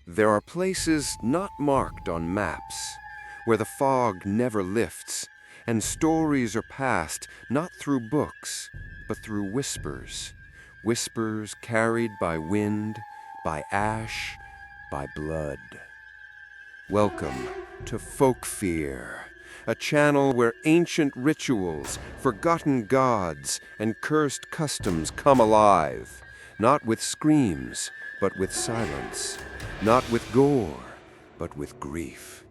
There are places not marked on maps, where the fog never lifts, and stories are passed not through books, but through whispers. Whispers carried by wind, by ash, by blood. Welcome to Folk Fear, a channel where ancient rituals, forgotten gods, and cursed customs come alive, not with screams, but with silence, not with gore, but with grief.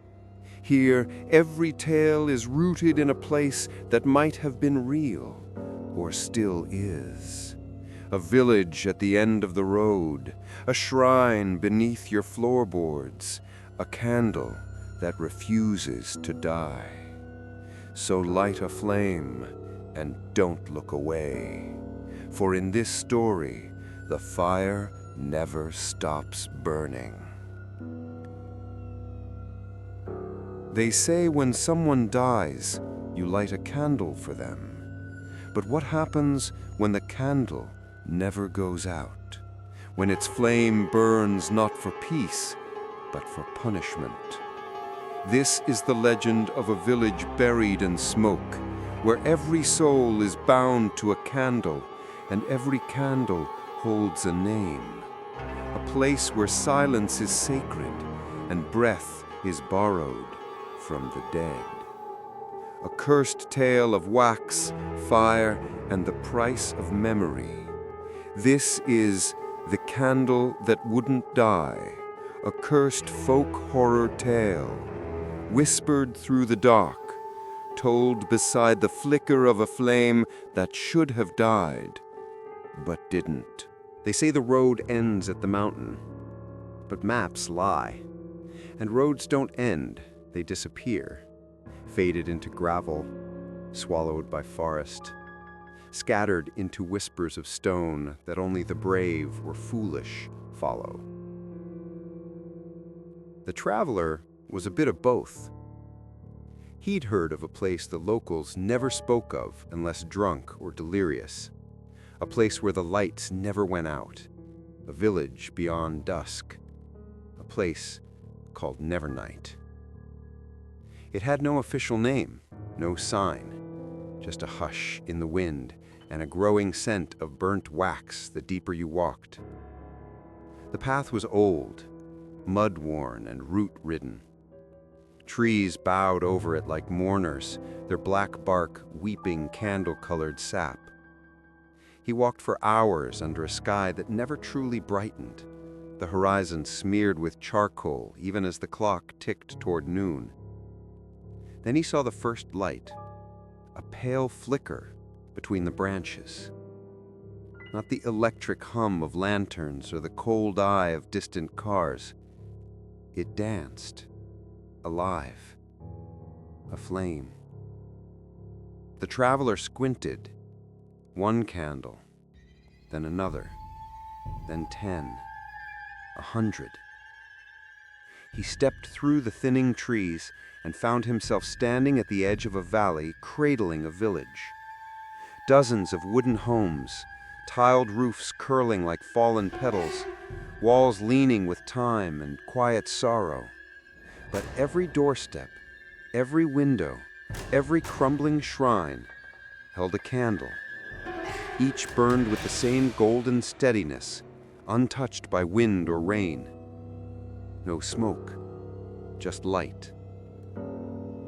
Here, every tale is rooted in a place that might have been real, or still is. A village at the end of the road, a shrine beneath your floorboards, a candle that refuses to die. So light a flame and don't look away, for in this story, the fire never stops burning. They say when someone dies, you light a candle for them. But what happens when the candle never goes out? When its flame burns not for peace, but for punishment? This is the legend of a village buried in smoke, where every soul is bound to a candle, and every candle holds a name. A place where silence is sacred, and breath is borrowed from the dead. A cursed tale of wax, fire, and the price of memory. This is The Candle That Wouldn't Die, a cursed folk horror tale, whispered through the dark, told beside the flicker of a flame that should have died, but didn't. They say the road ends at the mountain, but maps lie. And roads don't end, they disappear, faded into gravel, swallowed by forest, scattered into whispers of stone that only the brave or foolish follow. The traveler was a bit of both. He'd heard of a place the locals never spoke of unless drunk or delirious. A place where the lights never went out, a village beyond dusk, a place called Nevernight. It had no official name, no sign, just a hush in the wind and a growing scent of burnt wax the deeper you walked. The path was old, mud-worn and root-ridden. Trees bowed over it like mourners, their black bark weeping candle-colored sap. He walked for hours under a sky that never truly brightened, the horizon smeared with charcoal even as the clock ticked toward noon. Then he saw the first light, a pale flicker between the branches. Not the electric hum of lanterns or the cold eye of distant cars. It danced, alive, aflame. The traveler squinted. One candle, then another, then 10, 100. He stepped through the thinning trees and found himself standing at the edge of a valley cradling a village. Dozens of wooden homes, tiled roofs curling like fallen petals, walls leaning with time and quiet sorrow. But every doorstep, every window, every crumbling shrine held a candle. Each burned with the same golden steadiness, untouched by wind or rain. No smoke, just light,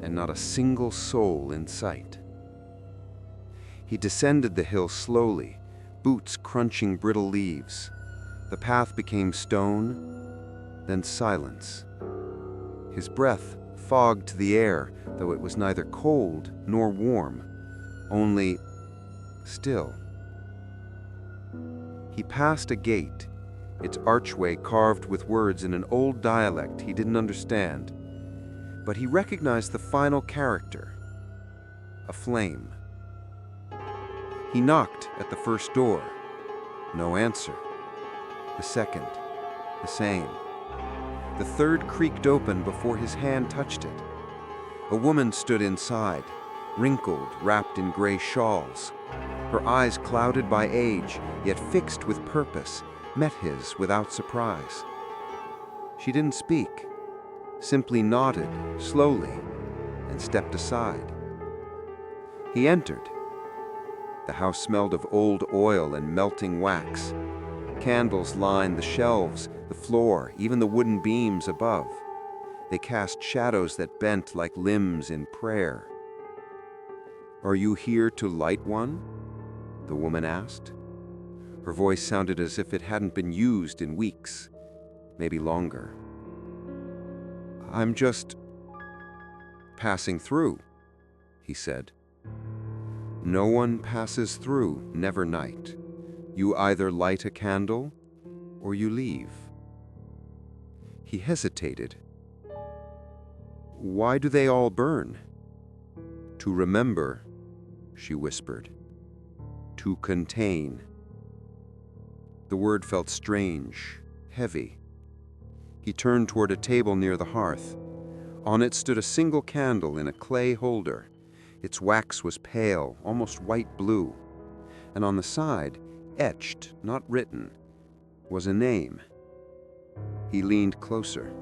and not a single soul in sight. He descended the hill slowly, boots crunching brittle leaves. The path became stone, then silence. His breath fogged the air, though it was neither cold nor warm, only still. He passed a gate, its archway carved with words in an old dialect he didn't understand. But he recognized the final character, a flame. He knocked at the first door. No answer. The second, the same. The third creaked open before his hand touched it. A woman stood inside, wrinkled, wrapped in gray shawls. Her eyes clouded by age, yet fixed with purpose, met his without surprise. She didn't speak, simply nodded slowly and stepped aside. He entered. The house smelled of old oil and melting wax. Candles lined the shelves, the floor, even the wooden beams above. They cast shadows that bent like limbs in prayer. "Are you here to light one?" the woman asked. Her voice sounded as if it hadn't been used in weeks, maybe longer. "I'm just passing through," he said. "No one passes through Nevernight. You either light a candle or you leave." He hesitated. "Why do they all burn?" "To remember," she whispered. "To contain." The word felt strange, heavy. He turned toward a table near the hearth. On it stood a single candle in a clay holder. Its wax was pale, almost white blue. And on the side, etched, not written, was a name. He leaned closer.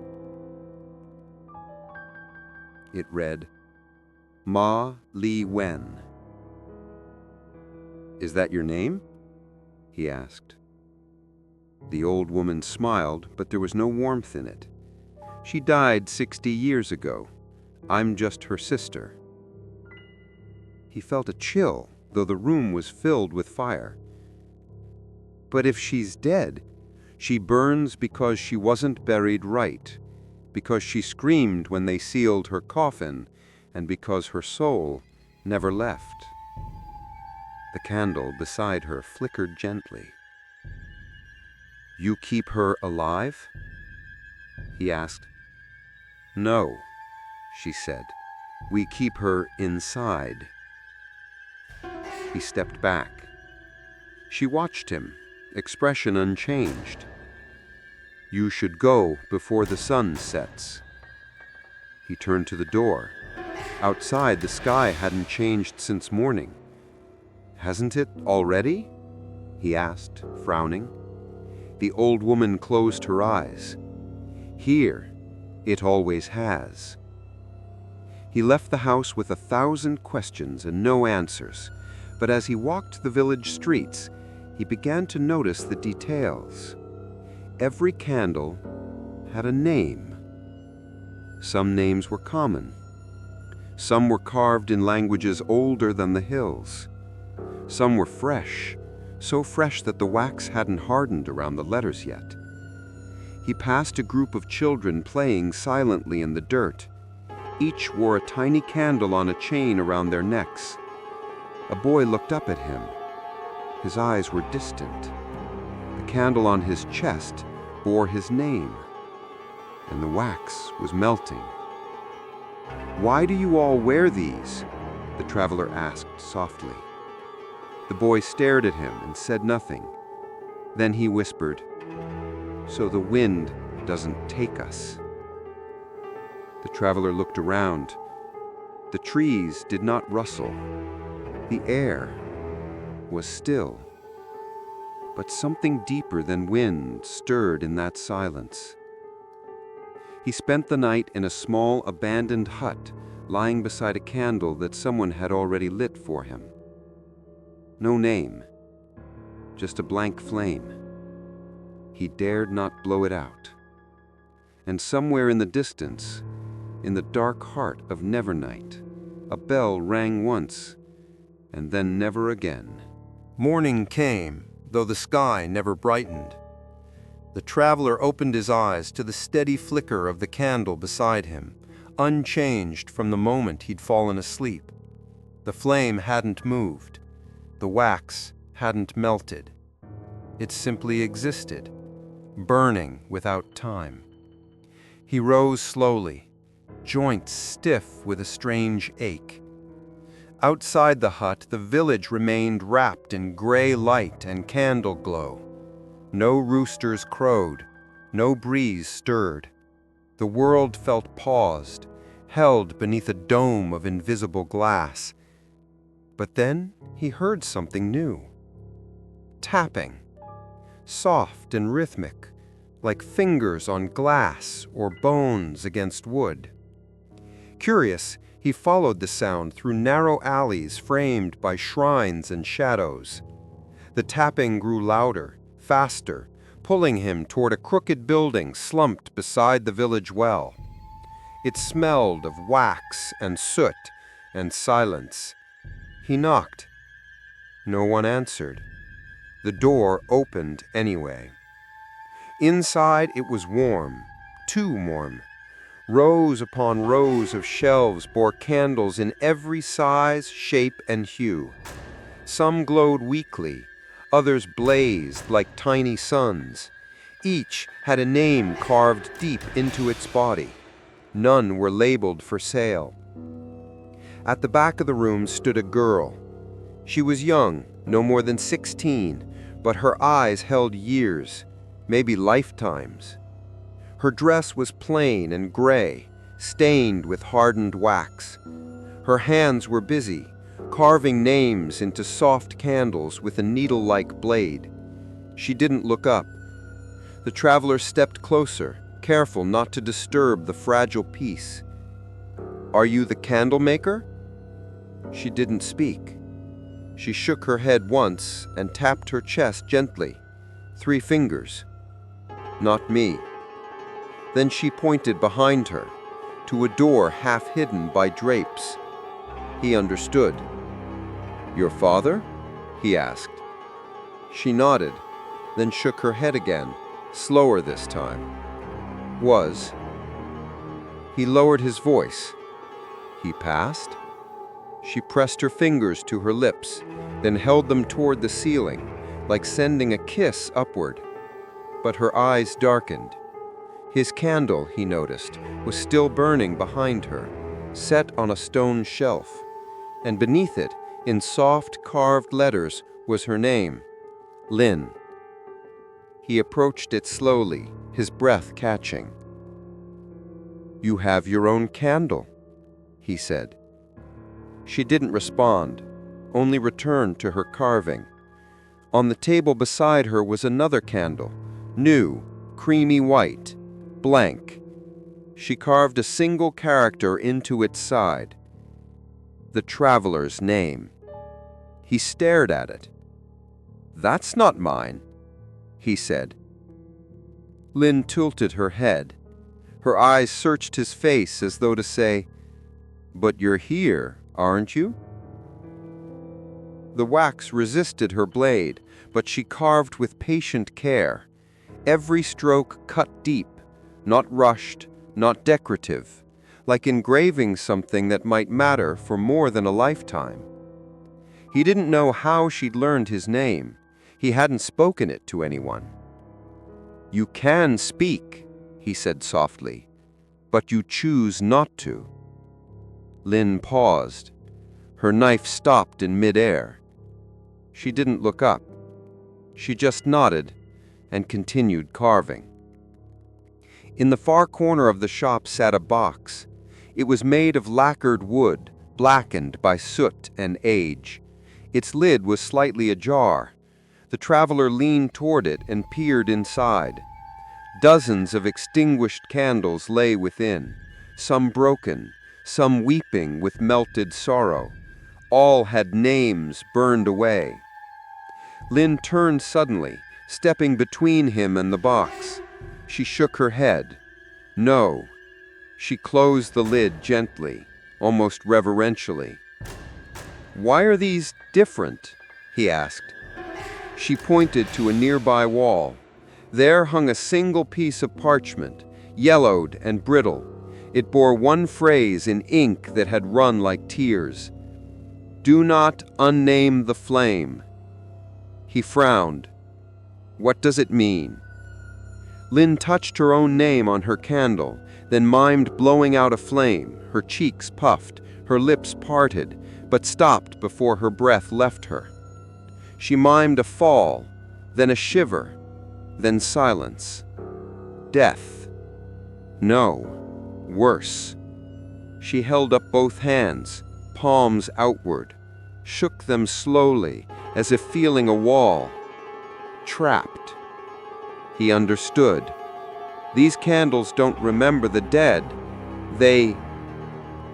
It read, Ma Li Wen. "Is that your name?" he asked. The old woman smiled, but there was no warmth in it. "She died 60 years ago. I'm just her sister." He felt a chill, though the room was filled with fire. "But if she's dead, she burns because she wasn't buried right, because she screamed when they sealed her coffin, and because her soul never left." The candle beside her flickered gently. "You keep her alive?" he asked. "No," she said. "We keep her inside." He stepped back. She watched him, expression unchanged. "You should go before the sun sets." He turned to the door. Outside, the sky hadn't changed since morning. "Hasn't it already?" he asked, frowning. The old woman closed her eyes. "Here, it always has." He left the house with 1,000 questions and no answers, but as he walked the village streets, he began to notice the details. Every candle had a name. Some names were common. Some were carved in languages older than the hills. Some were fresh, so fresh that the wax hadn't hardened around the letters yet. He passed a group of children playing silently in the dirt. Each wore a tiny candle on a chain around their necks. A boy looked up at him. His eyes were distant. The candle on his chest bore his name, and the wax was melting. "Why do you all wear these?" the traveler asked softly. The boy stared at him and said nothing. Then he whispered, "So the wind doesn't take us." The traveler looked around. The trees did not rustle. The air was still. But something deeper than wind stirred in that silence. He spent the night in a small abandoned hut, lying beside a candle that someone had already lit for him. No name, just a blank flame. He dared not blow it out. And somewhere in the distance, in the dark heart of Nevernight, a bell rang once, and then never again. Morning came, though the sky never brightened. The traveler opened his eyes to the steady flicker of the candle beside him, unchanged from the moment he'd fallen asleep. The flame hadn't moved. The wax hadn't melted. It simply existed, burning without time. He rose slowly, joints stiff with a strange ache. Outside the hut, the village remained wrapped in gray light and candle glow. No roosters crowed, no breeze stirred. The world felt paused, held beneath a dome of invisible glass. But then he heard something new. Tapping, soft and rhythmic, like fingers on glass or bones against wood. Curious, he followed the sound through narrow alleys framed by shrines and shadows. The tapping grew louder, faster, pulling him toward a crooked building slumped beside the village well. It smelled of wax and soot and silence. He knocked. No one answered. The door opened anyway. Inside it was warm, too warm. Rows upon rows of shelves bore candles in every size, shape, and hue. Some glowed weakly, others blazed like tiny suns. Each had a name carved deep into its body. None were labeled for sale. At the back of the room stood a girl. She was young, no more than 16, but her eyes held years, maybe lifetimes. Her dress was plain and gray, stained with hardened wax. Her hands were busy, carving names into soft candles with a needle-like blade. She didn't look up. The traveler stepped closer, careful not to disturb the fragile piece. "Are you the candle maker?" She didn't speak. She shook her head once and tapped her chest gently. 3 fingers. "Not me." Then she pointed behind her, to a door half hidden by drapes. He understood. "Your father?" he asked. She nodded, then shook her head again, slower this time. "Was." He lowered his voice. "He passed?" She pressed her fingers to her lips, then held them toward the ceiling, like sending a kiss upward. But her eyes darkened. His candle, he noticed, was still burning behind her, set on a stone shelf, and beneath it, in soft carved letters, was her name, Lynn. He approached it slowly, his breath catching. "You have your own candle," he said. She didn't respond, only returned to her carving. On the table beside her was another candle, new, creamy white, blank. She carved a single character into its side. The traveler's name. He stared at it. "That's not mine," he said. Lynn tilted her head. Her eyes searched his face as though to say, "But you're here, aren't you?" The wax resisted her blade, but she carved with patient care. Every stroke cut deep, not rushed, not decorative, like engraving something that might matter for more than a lifetime. He didn't know how she'd learned his name. He hadn't spoken it to anyone. "You can speak," he said softly, "but you choose not to." Lynn paused. Her knife stopped in midair. She didn't look up. She just nodded and continued carving. In the far corner of the shop sat a box. It was made of lacquered wood, blackened by soot and age. Its lid was slightly ajar. The traveler leaned toward it and peered inside. Dozens of extinguished candles lay within, some broken, some weeping with melted sorrow. All had names burned away. Lynn turned suddenly, stepping between him and the box. She shook her head. No. She closed the lid gently, almost reverentially. "Why are these different?" he asked. She pointed to a nearby wall. There hung a single piece of parchment, yellowed and brittle. It bore one phrase in ink that had run like tears. "Do not unname the flame." He frowned. "What does it mean?" Lynn touched her own name on her candle, then mimed blowing out a flame. Her cheeks puffed, her lips parted, but stopped before her breath left her. She mimed a fall, then a shiver, then silence. Death. No, worse. She held up both hands, palms outward, shook them slowly, as if feeling a wall. Trapped. He understood. These candles don't remember the dead. They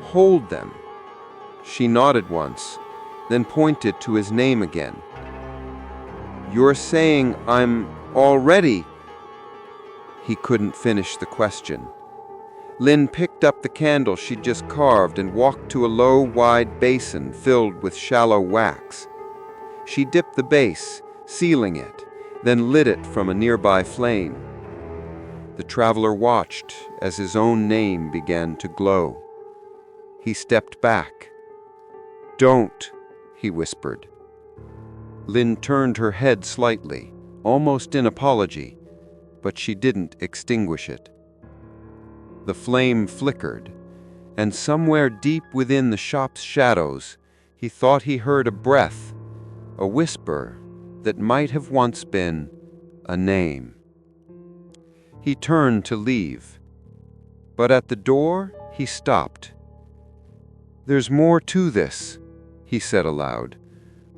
hold them." She nodded once, then pointed to his name again. "You're saying I'm already—" He couldn't finish the question. Lynn picked up the candle she'd just carved and walked to a low, wide basin filled with shallow wax. She dipped the base, sealing it, then lit it from a nearby flame. The traveler watched as his own name began to glow. He stepped back. "Don't," he whispered. Lynn turned her head slightly, almost in apology, but she didn't extinguish it. The flame flickered, and somewhere deep within the shop's shadows, he thought he heard a breath, a whisper that might have once been a name. He turned to leave, but at the door he stopped. "There's more to this," he said aloud.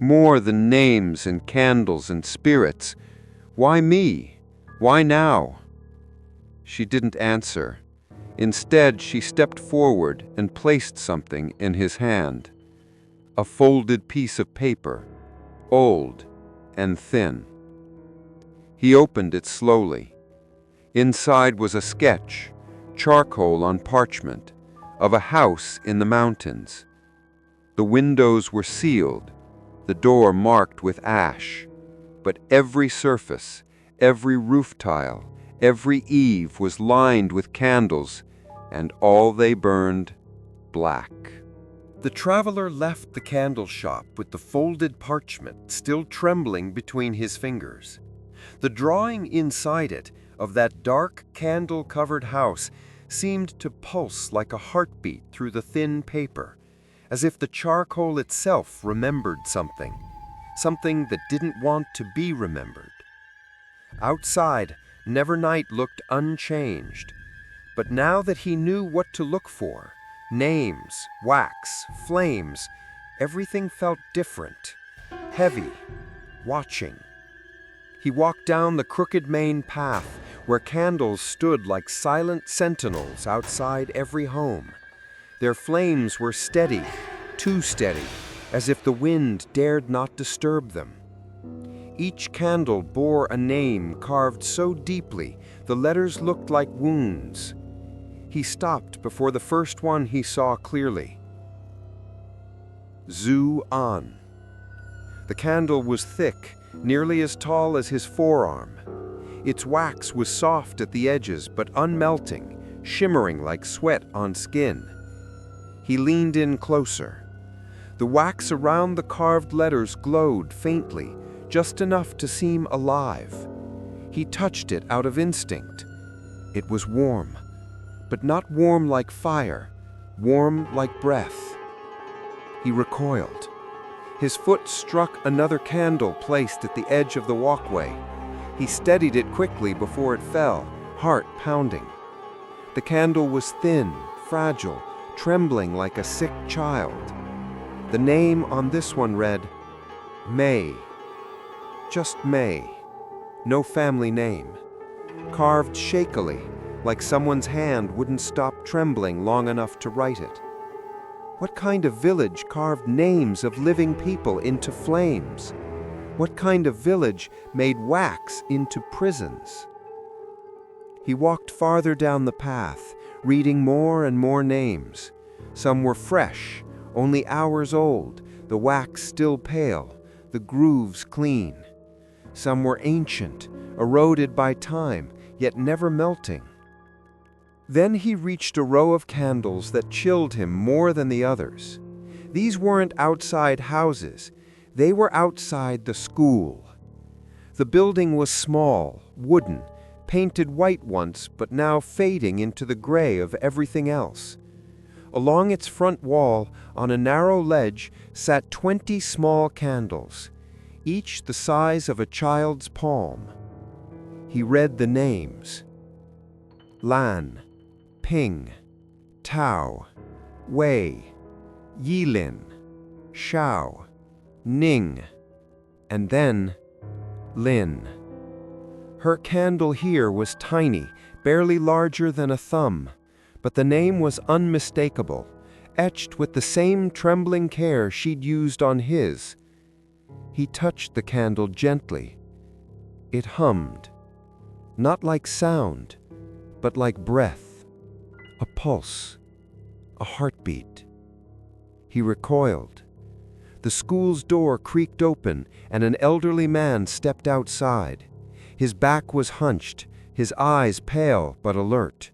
"More than names and candles and spirits. Why me? Why now?" She didn't answer. Instead, she stepped forward and placed something in his hand. A folded piece of paper, old and thin. He opened it slowly. Inside was a sketch, charcoal on parchment, of a house in the mountains. The windows were sealed, the door marked with ash, but every surface, every roof tile, every eave was lined with candles, and all they burned black. The traveler left the candle shop with the folded parchment still trembling between his fingers. The drawing inside it of that dark candle-covered house seemed to pulse like a heartbeat through the thin paper, as if the charcoal itself remembered something, something that didn't want to be remembered. Outside, Nevernight looked unchanged, but now that he knew what to look for, names, wax, flames, everything felt different, heavy, watching. He walked down the crooked main path where candles stood like silent sentinels outside every home. Their flames were steady, too steady, as if the wind dared not disturb them. Each candle bore a name carved so deeply the letters looked like wounds. He stopped before the first one he saw clearly. Zu-an. The candle was thick, nearly as tall as his forearm. Its wax was soft at the edges but unmelting, shimmering like sweat on skin. He leaned in closer. The wax around the carved letters glowed faintly, just enough to seem alive. He touched it out of instinct. It was warm, but not warm like fire, warm like breath. He recoiled. His foot struck another candle placed at the edge of the walkway. He steadied it quickly before it fell, heart pounding. The candle was thin, fragile, trembling like a sick child. The name on this one read, May. Just May. No family name. Carved shakily, like someone's hand wouldn't stop trembling long enough to write it. What kind of village carved names of living people into flames? What kind of village made wax into prisons? He walked farther down the path, reading more and more names. Some were fresh, only hours old, the wax still pale, the grooves clean. Some were ancient, eroded by time, yet never melting. Then he reached a row of candles that chilled him more than the others. These weren't outside houses, they were outside the school. The building was small, wooden, painted white once, but now fading into the gray of everything else. Along its front wall, on a narrow ledge, sat 20 small candles, each the size of a child's palm. He read the names. Lan, Ping, Tao, Wei, Yilin, Shao, Ning, and then Lin. Her candle here was tiny, barely larger than a thumb, but the name was unmistakable, etched with the same trembling care she'd used on his. He touched the candle gently. It hummed, not like sound, but like breath, a pulse, a heartbeat. He recoiled. The school's door creaked open, and an elderly man stepped outside. His back was hunched, his eyes pale but alert.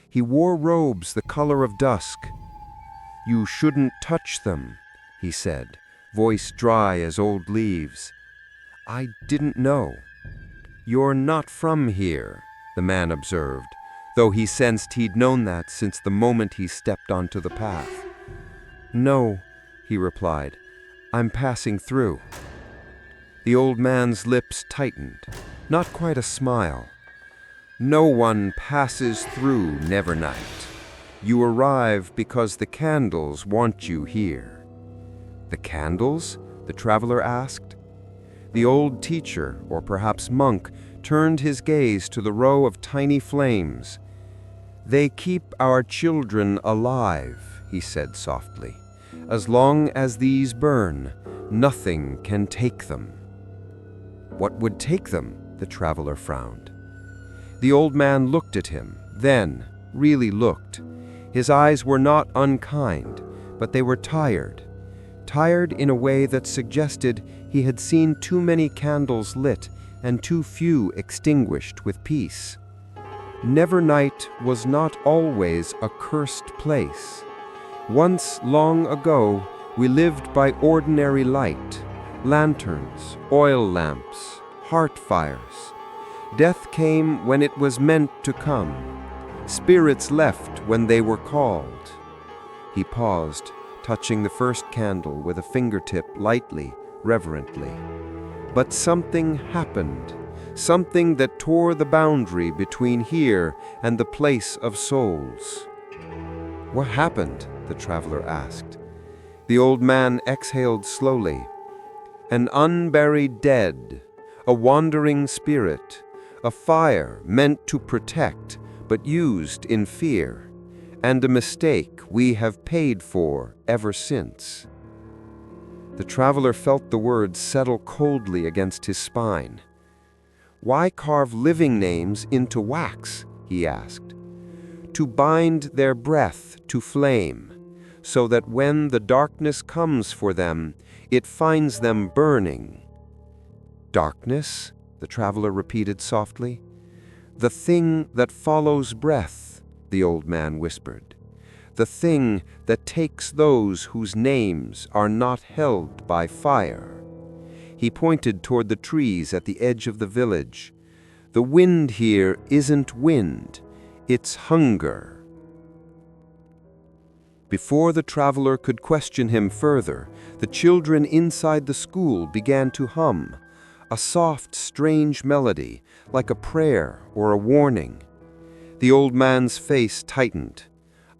He wore robes the color of dusk. "You shouldn't touch them," he said, voice dry as old leaves. "I didn't know." "You're not from here," the man observed, though he sensed he'd known that since the moment he stepped onto the path. "No," he replied, "I'm passing through." The old man's lips tightened, not quite a smile. "No one passes through Nevernight. You arrive because the candles want you here." "The candles?" the traveler asked. The old teacher, or perhaps monk, turned his gaze to the row of tiny flames. "They keep our children alive," he said softly. "As long as these burn, nothing can take them." "What would take them?" the traveler frowned. The old man looked at him, then really looked. His eyes were not unkind, but they were tired. Tired in a way that suggested he had seen too many candles lit and too few extinguished with peace. Nevernight was not always a cursed place. Once, long ago, we lived by ordinary light, lanterns, oil lamps, heart fires. Death came when it was meant to come. Spirits left when they were called. He paused, touching the first candle with a fingertip lightly, reverently. But something happened, something that tore the boundary between here and the place of souls. "What happened?" the traveler asked. The old man exhaled slowly. "An unburied dead, a wandering spirit, a fire meant to protect, but used in fear, and a mistake we have paid for ever since." The traveler felt the words settle coldly against his spine. "Why carve living names into wax?" he asked. "To bind their breath to flame, so that when the darkness comes for them, it finds them burning." "Darkness?" the traveler repeated softly. "The thing that follows breath," the old man whispered. "The thing that takes those whose names are not held by fire." He pointed toward the trees at the edge of the village. "The wind here isn't wind, it's hunger." Before the traveler could question him further, the children inside the school began to hum, a soft, strange melody, like a prayer or a warning. The old man's face tightened.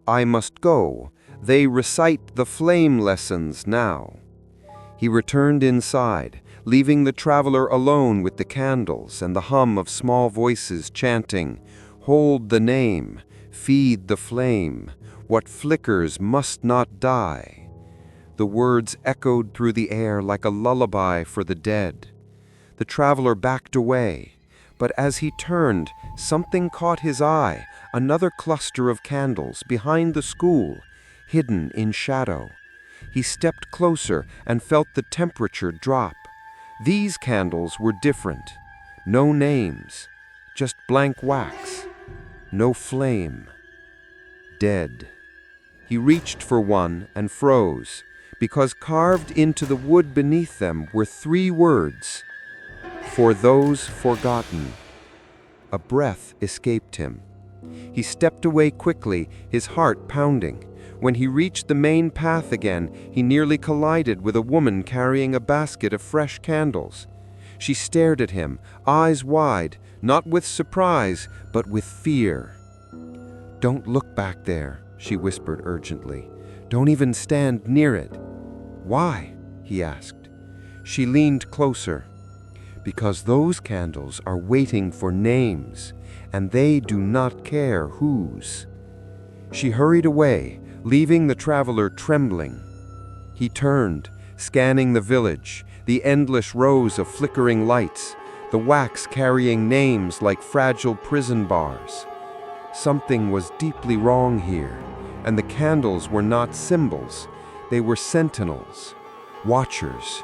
"I must go. They recite the flame lessons now." He returned inside, leaving the traveler alone with the candles and the hum of small voices chanting, "Hold the name, feed the flame, what flickers must not die." The words echoed through the air like a lullaby for the dead. The traveler backed away, but as he turned, something caught his eye, another cluster of candles behind the school, hidden in shadow. He stepped closer and felt the temperature drop. These candles were different. No names, just blank wax. No flame. Dead. He reached for one and froze, because carved into the wood beneath them were 3 words: "For those forgotten." A breath escaped him. He stepped away quickly, his heart pounding. When he reached the main path again, he nearly collided with a woman carrying a basket of fresh candles. She stared at him, eyes wide, not with surprise, but with fear. "Don't look back there," she whispered urgently. "Don't even stand near it." "Why?" he asked. She leaned closer. because those candles are waiting for names, and they do not care whose." She hurried away, leaving the traveler trembling. He turned, scanning the village, the endless rows of flickering lights, the wax carrying names like fragile prison bars. Something was deeply wrong here, and the candles were not symbols. They were sentinels, watchers,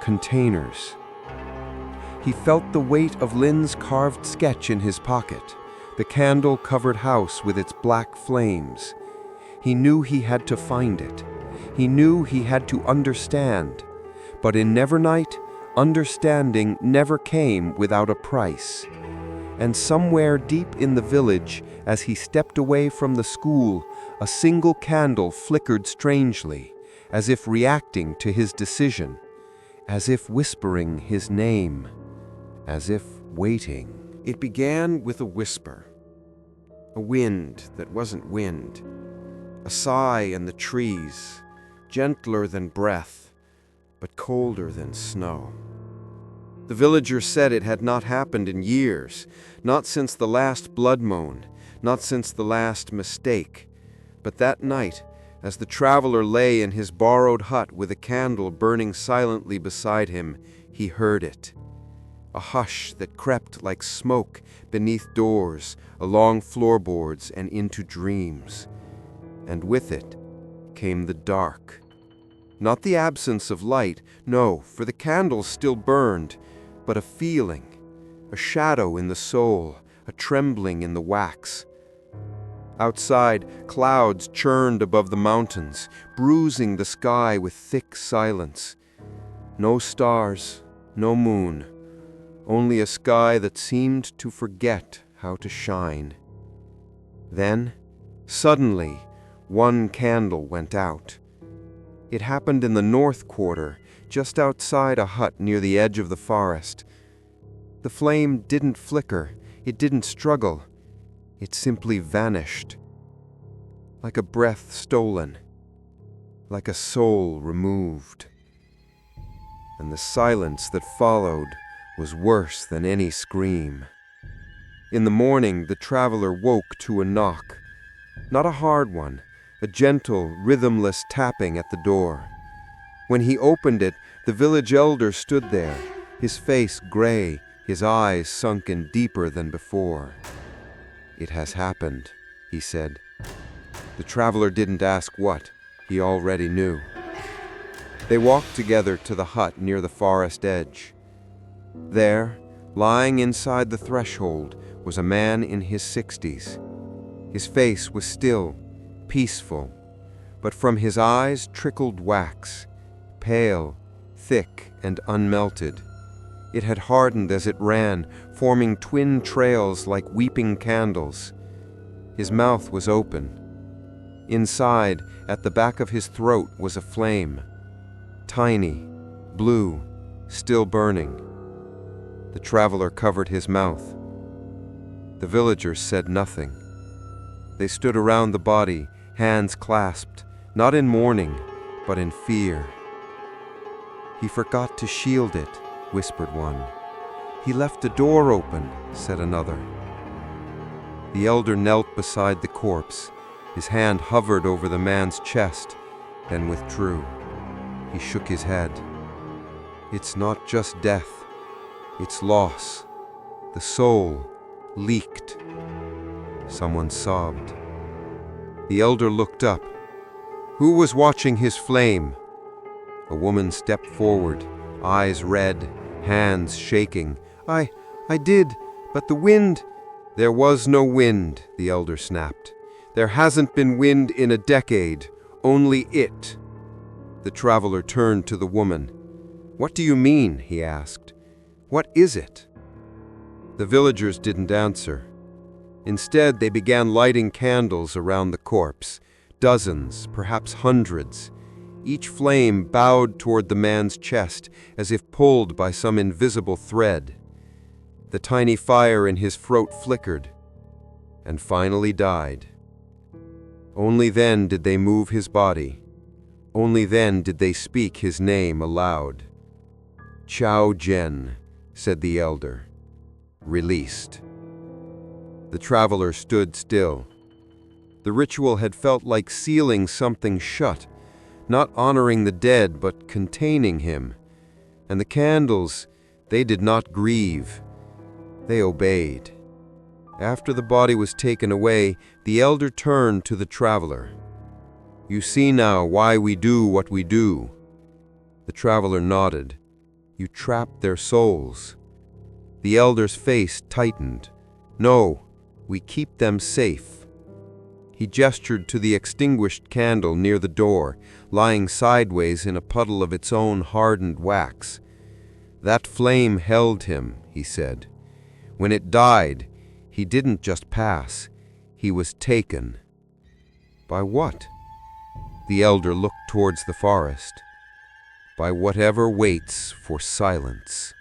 containers. He felt the weight of Lin's carved sketch in his pocket, the candle-covered house with its black flames. He knew he had to find it. He knew he had to understand. But in Nevernight, understanding never came without a price. And somewhere deep in the village, as he stepped away from the school, a single candle flickered strangely, as if reacting to his decision, as if whispering his name, as if waiting. It began with a whisper, a wind that wasn't wind, a sigh in the trees, gentler than breath, but colder than snow. The villagers said it had not happened in years, not since the last blood moan, not since the last mistake. But that night, as the traveler lay in his borrowed hut with a candle burning silently beside him, he heard it. A hush that crept like smoke beneath doors, along floorboards, and into dreams. And with it came the dark. Not the absence of light, no, for the candles still burned, but a feeling, a shadow in the soul, a trembling in the wax. Outside, clouds churned above the mountains, bruising the sky with thick silence. No stars, no moon, only a sky that seemed to forget how to shine. Then, suddenly, one candle went out. It happened in the north quarter, just outside a hut near the edge of the forest. The flame didn't flicker, it didn't struggle. It simply vanished. Like a breath stolen, like a soul removed. And the silence that followed was worse than any scream. In the morning, the traveler woke to a knock. Not a hard one, a gentle, rhythmless tapping at the door. When he opened it, the village elder stood there, his face gray, his eyes sunken deeper than before. "It has happened," he said. The traveler didn't ask what, he already knew. They walked together to the hut near the forest edge. There, lying inside the threshold, was a man in his 60s. His face was still, peaceful, but from his eyes trickled wax, pale, thick, and unmelted. It had hardened as it ran, forming twin trails like weeping candles. His mouth was open. Inside, at the back of his throat, was a flame. Tiny, blue, still burning. The traveler covered his mouth. The villagers said nothing. They stood around the body, hands clasped, not in mourning, but in fear. "He forgot to shield it," whispered one. "He left the door open," said another. The elder knelt beside the corpse. His hand hovered over the man's chest, then withdrew. He shook his head. "It's not just death. It's loss. The soul leaked." Someone sobbed. The elder looked up. Who was watching his flame? A woman stepped forward, eyes red, hands shaking. I did, but the wind—" "There was no wind," the elder snapped. "There hasn't been wind in a decade, only it." The traveler turned to the woman. "What do you mean?" he asked. "What is it?" The villagers didn't answer. Instead, they began lighting candles around the corpse, dozens, perhaps hundreds. Each flame bowed toward the man's chest, as if pulled by some invisible thread. The tiny fire in his throat flickered, and finally died. Only then did they move his body. Only then did they speak his name aloud. Chao Jen, said the elder. Released. The traveler stood still. The ritual had felt like sealing something shut, not honoring the dead but containing him. And the candles, they did not grieve. They obeyed. After the body was taken away, the elder turned to the traveler. You see now why we do what we do. The traveler nodded. You trapped their souls. The elder's face tightened. No, we keep them safe. He gestured to the extinguished candle near the door, lying sideways in a puddle of its own hardened wax. That flame held him, he said. When it died, he didn't just pass, he was taken. By what? The elder looked towards the forest. By whatever waits for silence.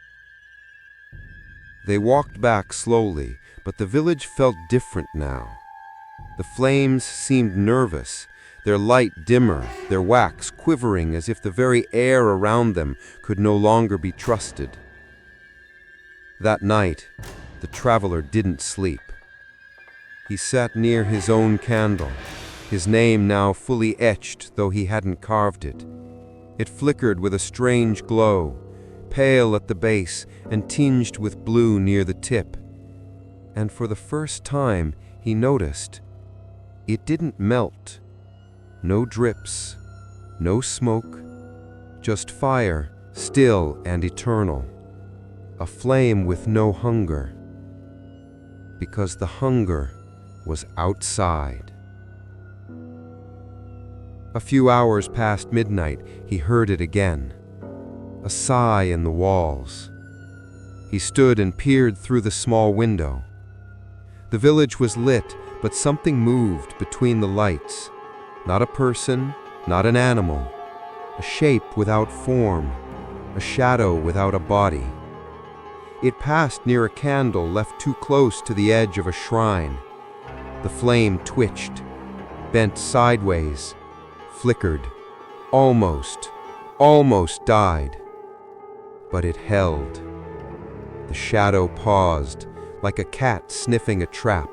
They walked back slowly, but the village felt different now. The flames seemed nervous, their light dimmer, their wax quivering as if the very air around them could no longer be trusted. That night, the traveler didn't sleep. He sat near his own candle, his name now fully etched though he hadn't carved it. It flickered with a strange glow, pale at the base and tinged with blue near the tip. And for the first time, he noticed, it didn't melt. No drips, no smoke, just fire, still and eternal. A flame with no hunger. Because the hunger was outside. A few hours past midnight, he heard it again. A sigh in the walls. He stood and peered through the small window. The village was lit, but something moved between the lights. Not a person, not an animal. A shape without form, a shadow without a body. It passed near a candle left too close to the edge of a shrine. The flame twitched, bent sideways, flickered, almost died. But it held. The shadow paused, like a cat sniffing a trap,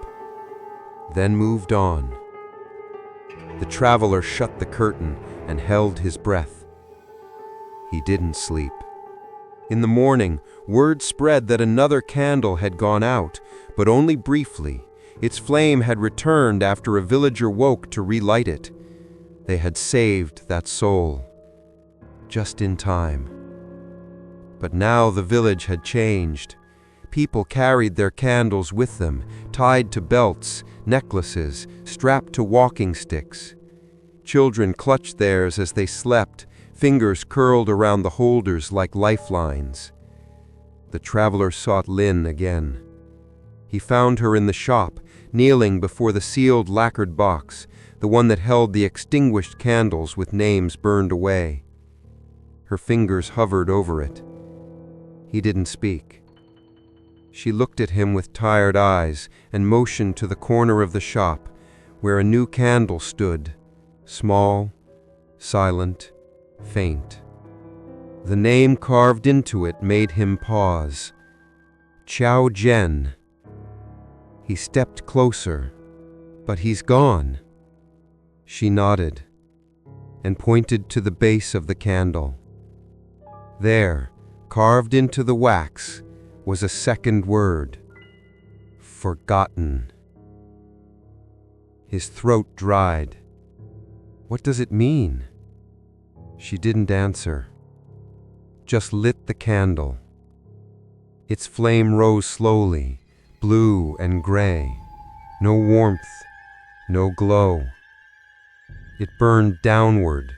then moved on. The traveler shut the curtain and held his breath. He didn't sleep. In the morning, word spread that another candle had gone out, but only briefly. Its flame had returned after a villager woke to relight it. They had saved that soul. Just in time. But now the village had changed. People carried their candles with them, tied to belts, necklaces, strapped to walking sticks. Children clutched theirs as they slept, fingers curled around the holders like lifelines. The traveler sought Lynn again. He found her in the shop, kneeling before the sealed lacquered box, the one that held the extinguished candles with names burned away. Her fingers hovered over it. He didn't speak. She looked at him with tired eyes and motioned to the corner of the shop, where a new candle stood, small, silent, faint. The name carved into it made him pause. Chow Jen. He stepped closer. But he's gone. She nodded and pointed to the base of the candle. There, carved into the wax, was a second word. Forgotten. His throat dried. What does it mean? She didn't answer, just lit the candle. Its flame rose slowly, blue and gray. No warmth, no glow. It burned downward,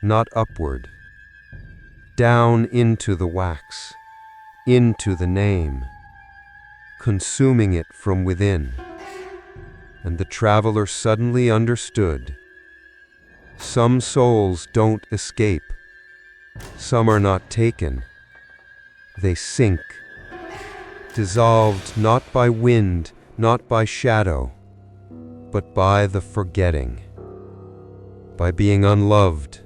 not upward. Down into the wax, into the name, consuming it from within. And the traveler suddenly understood. Some souls don't escape. Some are not taken. They sink, dissolved not by wind, not by shadow, but by the forgetting, by being unloved,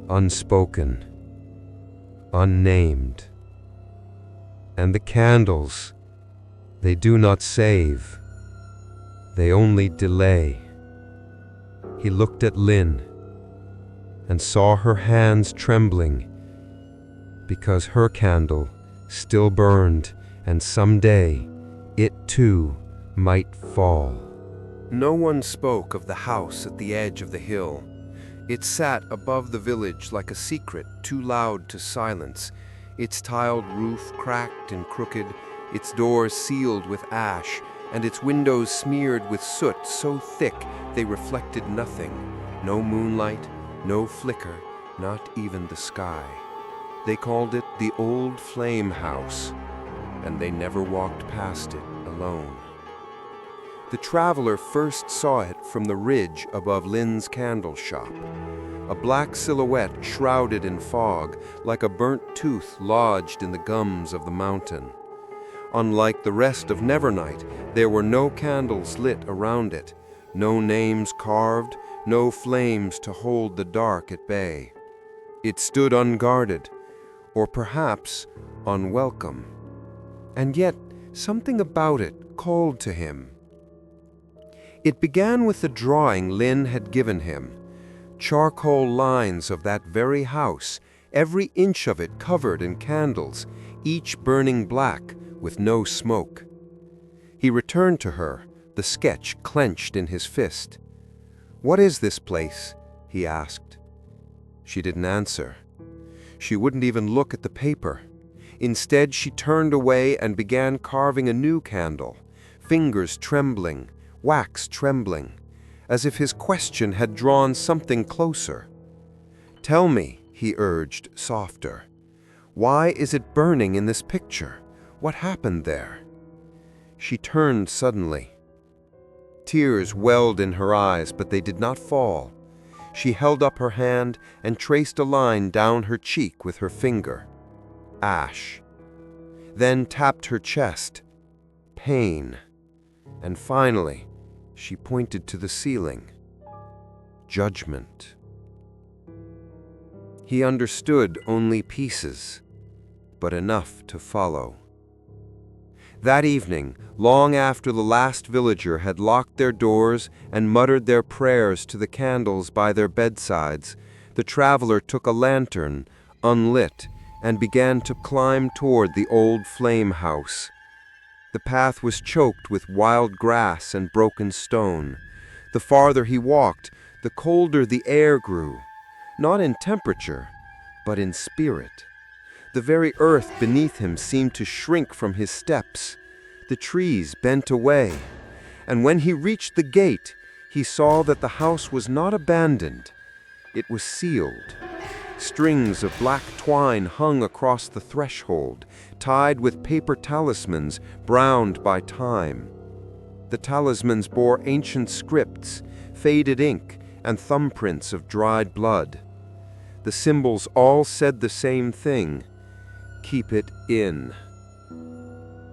unspoken, unnamed. And the candles, they do not save. They only delay. He looked at Lynn and saw her hands trembling because her candle still burned, and someday it too might fall. No one spoke of the house at the edge of the hill. It sat above the village like a secret too loud to silence, its tiled roof cracked and crooked, its doors sealed with ash, and its windows smeared with soot so thick they reflected nothing. No moonlight, no flicker, not even the sky. They called it the Old Flame House, and they never walked past it alone. The traveler first saw it from the ridge above Lynn's candle shop, a black silhouette shrouded in fog, like a burnt tooth lodged in the gums of the mountain. Unlike the rest of Nevernight, there were no candles lit around it, no names carved, no flames to hold the dark at bay. It stood unguarded, or perhaps unwelcome. And yet, something about it called to him. It began with the drawing Lynn had given him, charcoal lines of that very house, every inch of it covered in candles, each burning black with no smoke. He returned to her, the sketch clenched in his fist. "What is this place?" he asked. She didn't answer. She wouldn't even look at the paper. Instead, she turned away and began carving a new candle, fingers trembling, wax trembling, as if his question had drawn something closer. "Tell me," he urged, softer. "Why is it burning in this picture? What happened there?" She turned suddenly. Tears welled in her eyes, but they did not fall. She held up her hand and traced a line down her cheek with her finger. Ash. Then tapped her chest. Pain. And finally, she pointed to the ceiling. Judgment. He understood only pieces, but enough to follow. That evening, long after the last villager had locked their doors and muttered their prayers to the candles by their bedsides, the traveler took a lantern, unlit, and began to climb toward the old flame house. The path was choked with wild grass and broken stone. The farther he walked, the colder the air grew, not in temperature, but in spirit. The very earth beneath him seemed to shrink from his steps. The trees bent away, and when he reached the gate, he saw that the house was not abandoned. It was sealed. Strings of black twine hung across the threshold, tied with paper talismans browned by time. The talismans bore ancient scripts, faded ink, and thumbprints of dried blood. The symbols all said the same thing: keep it in.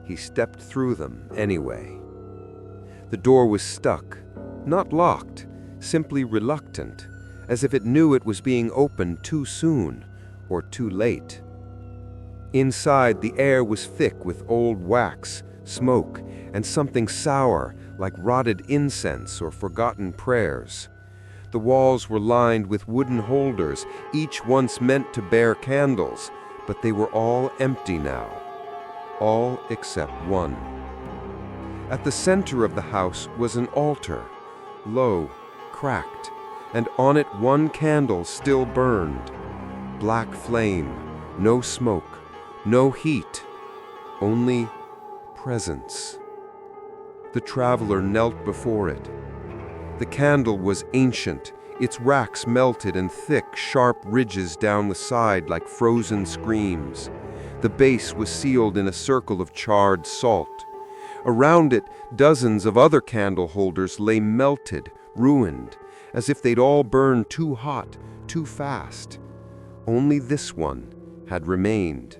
He stepped through them anyway. The door was stuck, not locked, simply reluctant, as if it knew it was being opened too soon or too late. Inside, the air was thick with old wax, smoke, and something sour like rotted incense or forgotten prayers. The walls were lined with wooden holders, each once meant to bear candles, but they were all empty now. All except one. At the center of the house was an altar, low, cracked, and on it one candle still burned. Black flame, no smoke, no heat, only presence. The traveler knelt before it. The candle was ancient, its racks melted and thick, sharp ridges down the side like frozen screams. The base was sealed in a circle of charred salt. Around it, dozens of other candle holders lay melted, ruined, as if they'd all burned too hot, too fast. Only this one had remained.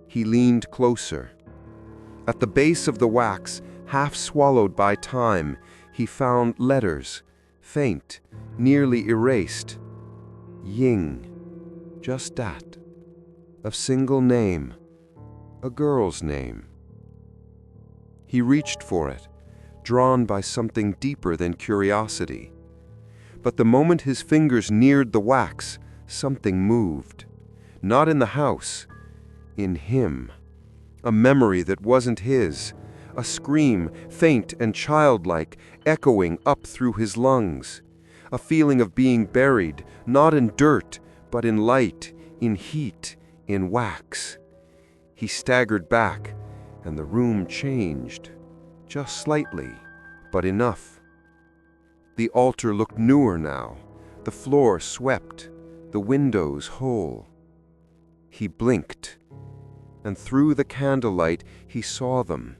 He leaned closer. At the base of the wax, half swallowed by time, he found letters, faint, nearly erased. Ying. Just that. A single name. A girl's name. He reached for it, drawn by something deeper than curiosity. But the moment his fingers neared the wax, something moved. Not in the house, in him. A memory that wasn't his. A scream, faint and childlike, echoing up through his lungs. A feeling of being buried, not in dirt, but in light, in heat, in wax. He staggered back, and the room changed. Just slightly, but enough. The altar looked newer now, the floor swept, the windows whole. He blinked, and through the candlelight he saw them,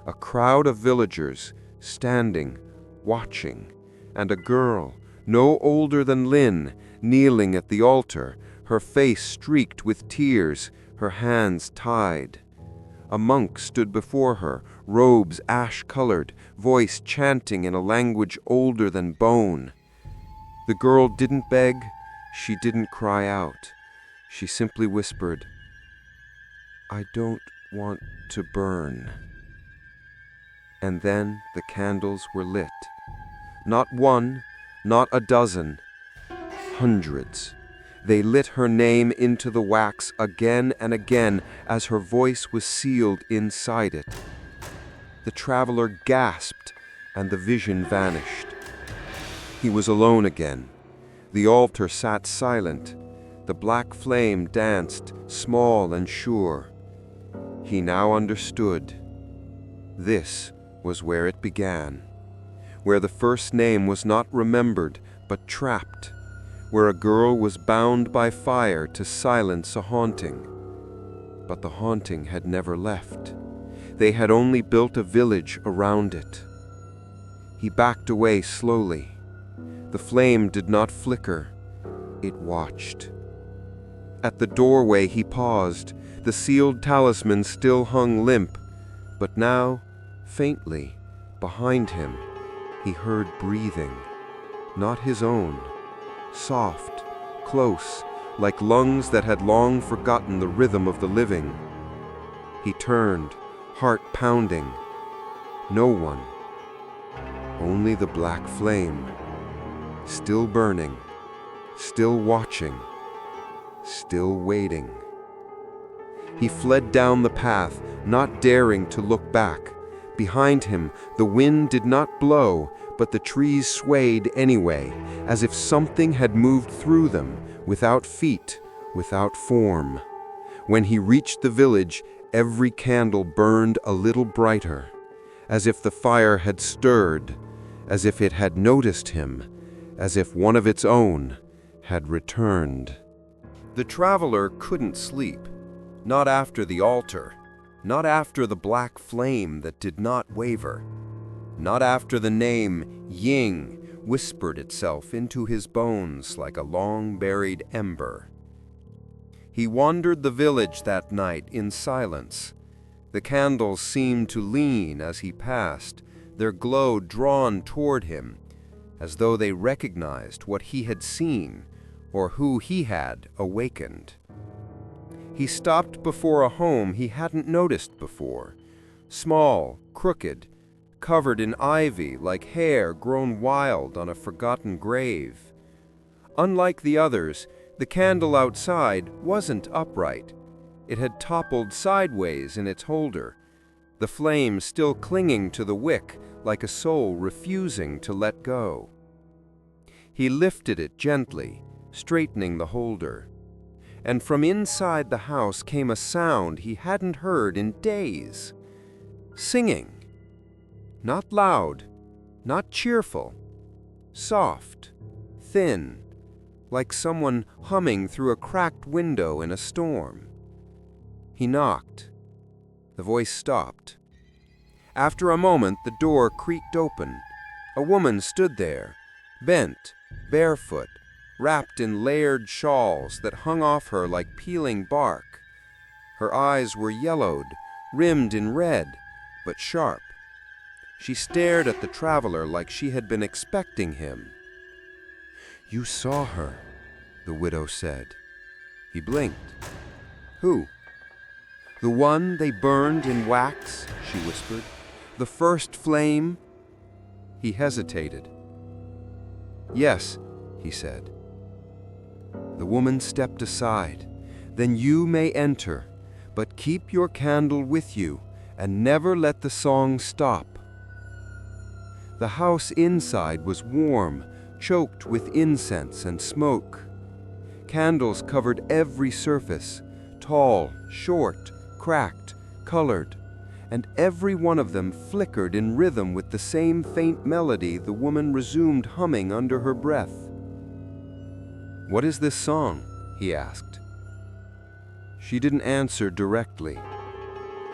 a crowd of villagers, standing, watching, and a girl, no older than Lynn, kneeling at the altar, her face streaked with tears, her hands tied. A monk stood before her, robes ash-colored, voice chanting in a language older than bone. The girl didn't beg, she didn't cry out. She simply whispered, "I don't want to burn." And then the candles were lit. Not one, not a dozen, hundreds. They lit her name into the wax again and again as her voice was sealed inside it. The traveler gasped, and the vision vanished. He was alone again. The altar sat silent. The black flame danced, small and sure. He now understood. This was where it began, where the first name was not remembered, but trapped, where a girl was bound by fire to silence a haunting. But the haunting had never left. They had only built a village around it. He backed away slowly. The flame did not flicker. It watched. At the doorway he paused. The sealed talisman still hung limp, but now, faintly, behind him, he heard breathing. Not his own. Soft, close, like lungs that had long forgotten the rhythm of the living. He turned, heart pounding. No one. Only the black flame. Still burning, still watching, still waiting. He fled down the path, not daring to look back. Behind him, the wind did not blow, but the trees swayed anyway, as if something had moved through them, without feet, without form. When he reached the village, every candle burned a little brighter, as if the fire had stirred, as if it had noticed him, as if one of its own had returned. The traveler couldn't sleep, not after the altar, not after the black flame that did not waver, not after the name Ying whispered itself into his bones like a long-buried ember. He wandered the village that night in silence. The candles seemed to lean as he passed, their glow drawn toward him, as though they recognized what he had seen or who he had awakened. He stopped before a home he hadn't noticed before, small, crooked, covered in ivy like hair grown wild on a forgotten grave. Unlike the others, the candle outside wasn't upright. It had toppled sideways in its holder, the flame still clinging to the wick like a soul refusing to let go. He lifted it gently, straightening the holder, and from inside the house came a sound he hadn't heard in days. Singing. Not loud, not cheerful. Soft, thin, like someone humming through a cracked window in a storm. He knocked. The voice stopped. After a moment, the door creaked open. A woman stood there, bent, barefoot, wrapped in layered shawls that hung off her like peeling bark. Her eyes were yellowed, rimmed in red, but sharp. She stared at the traveler like she had been expecting him. "You saw her," the widow said. He blinked. "Who?" The one they burned in wax, she whispered. The first flame. He hesitated. Yes, he said. The woman stepped aside. Then you may enter, but keep your candle with you and never let the song stop. The house inside was warm, choked with incense and smoke. Candles covered every surface, tall, short, cracked, colored, and every one of them flickered in rhythm with the same faint melody the woman resumed humming under her breath. "What is this song?" he asked. She didn't answer directly.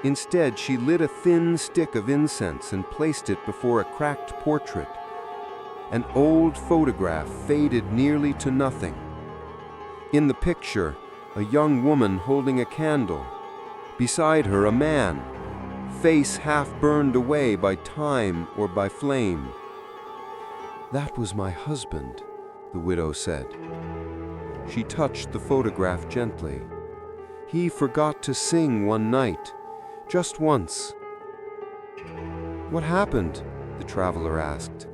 Instead, she lit a thin stick of incense and placed it before a cracked portrait. An old photograph faded nearly to nothing. In the picture, a young woman holding a candle. Beside her, a man, face half burned away by time or by flame. "That was my husband," the widow said. She touched the photograph gently. "He forgot to sing one night, just once." "What happened?" the traveler asked.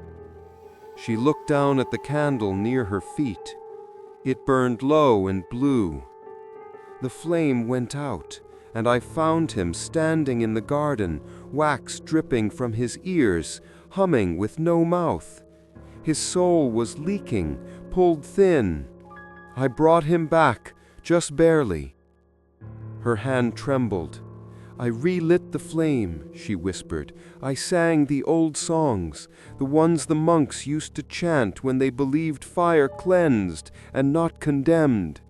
She looked down at the candle near her feet. It burned low and blue. "The flame went out, and I found him standing in the garden, wax dripping from his ears, humming with no mouth. His soul was leaking, pulled thin. I brought him back, just barely." Her hand trembled. "I relit the flame," she whispered. "I sang the old songs, the ones the monks used to chant when they believed fire cleansed and not condemned."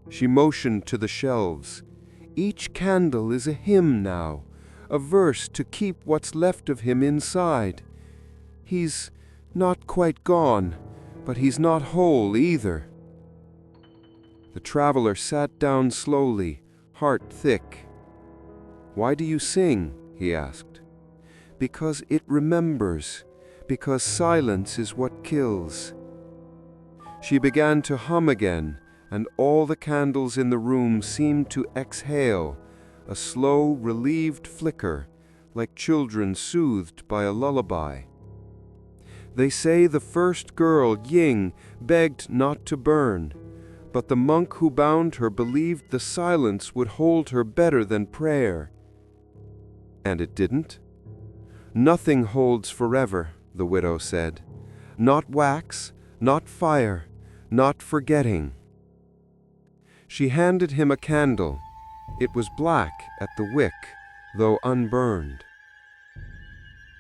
She motioned to the shelves. "Each candle is a hymn now, a verse to keep what's left of him inside. He's not quite gone, but he's not whole either." The traveler sat down slowly, heart thick. "Why do you sing?" he asked. "Because it remembers, because silence is what kills." She began to hum again, and all the candles in the room seemed to exhale, a slow, relieved flicker, like children soothed by a lullaby. "They say the first girl, Ying, begged not to burn, but the monk who bound her believed the silence would hold her better than prayer." "And it didn't?" "Nothing holds forever," the widow said. "Not wax, not fire, not forgetting." She handed him a candle. It was black at the wick, though unburned.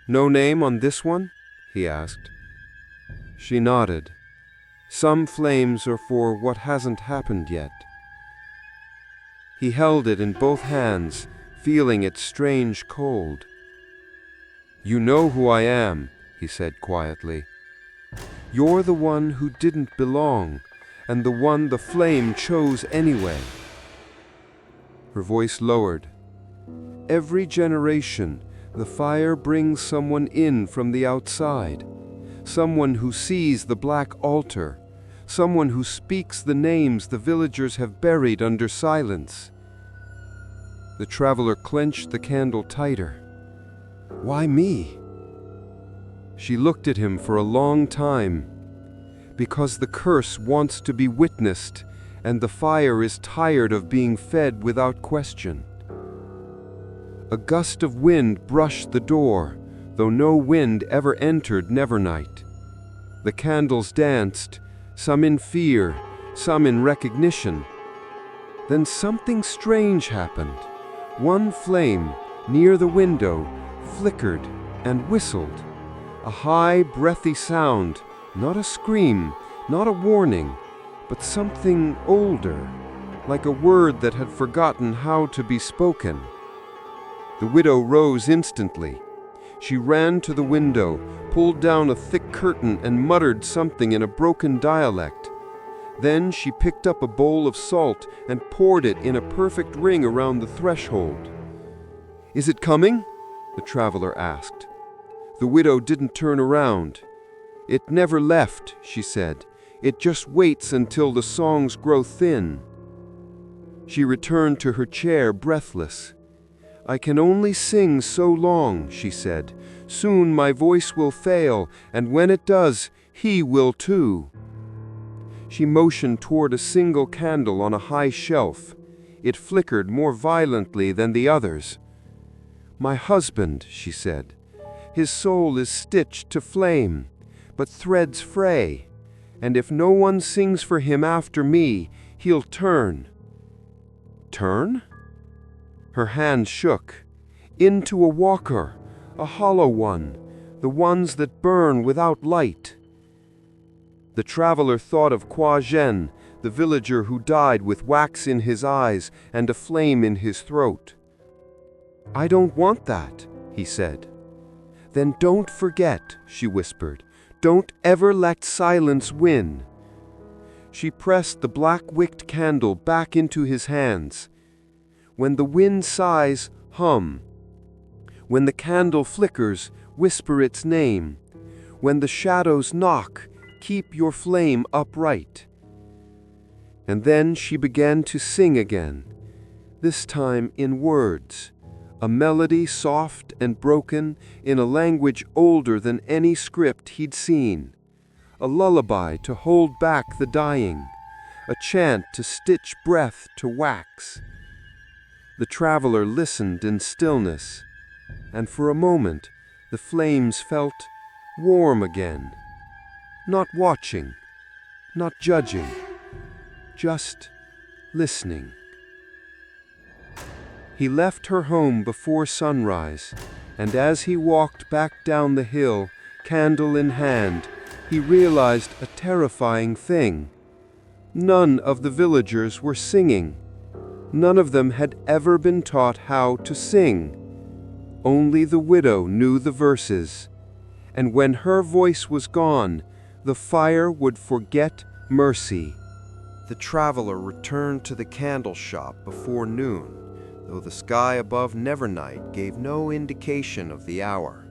"No name on this one?" he asked. She nodded. "Some flames are for what hasn't happened yet." He held it in both hands, feeling its strange cold. "You know who I am," he said quietly. "You're the one who didn't belong, and the one the flame chose anyway." Her voice lowered. "Every generation, the fire brings someone in from the outside, someone who sees the black altar, someone who speaks the names the villagers have buried under silence." The traveler clenched the candle tighter. "Why me?" She looked at him for a long time. "Because the curse wants to be witnessed, and the fire is tired of being fed without question." A gust of wind brushed the door, though no wind ever entered Nevernight. The candles danced, some in fear, some in recognition. Then something strange happened. One flame, near the window, flickered and whistled. A high, breathy sound, not a scream, not a warning, but something older, like a word that had forgotten how to be spoken. The widow rose instantly. She ran to the window, pulled down a thick curtain, and muttered something in a broken dialect. Then she picked up a bowl of salt and poured it in a perfect ring around the threshold. "Is it coming?" the traveler asked. The widow didn't turn around. "It never left," she said. "It just waits until the songs grow thin." She returned to her chair, breathless. "I can only sing so long," she said. "Soon my voice will fail, and when it does, he will too." She motioned toward a single candle on a high shelf. It flickered more violently than the others. "My husband," she said. "His soul is stitched to flame, but threads fray, and if no one sings for him after me, he'll turn." "Turn?" Her hand shook. "Into a walker, a hollow one, the ones that burn without light." The traveler thought of Kwa Zhen, the villager who died with wax in his eyes and a flame in his throat. "I don't want that," he said. "Then don't forget," she whispered. "Don't ever let silence win." She pressed the black-wicked candle back into his hands. "When the wind sighs, hum. When the candle flickers, whisper its name. When the shadows knock, keep your flame upright." And then she began to sing again, this time in words, a melody soft and broken in a language older than any script he'd seen, a lullaby to hold back the dying, a chant to stitch breath to wax. The traveler listened in stillness, and for a moment the flames felt warm again. Not watching, not judging, just listening. He left her home before sunrise, and as he walked back down the hill, candle in hand, he realized a terrifying thing. None of the villagers were singing. None of them had ever been taught how to sing. Only the widow knew the verses, and when her voice was gone, the fire would forget mercy. The traveler returned to the candle shop before noon, though the sky above Nevernight gave no indication of the hour.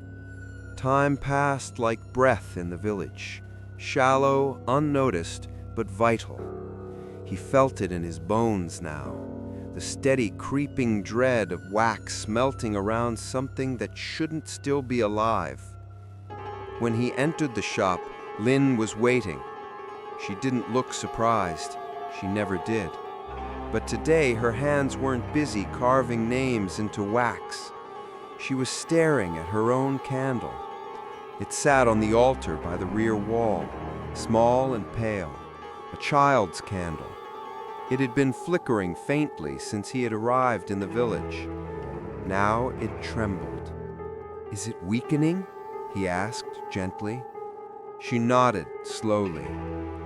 Time passed like breath in the village, shallow, unnoticed, but vital. He felt it in his bones now, the steady creeping dread of wax melting around something that shouldn't still be alive. When he entered the shop, Lin was waiting. She didn't look surprised. She never did. But today her hands weren't busy carving names into wax. She was staring at her own candle. It sat on the altar by the rear wall, small and pale, a child's candle. It had been flickering faintly since he had arrived in the village. Now it trembled. "Is it weakening?" he asked gently. She nodded slowly,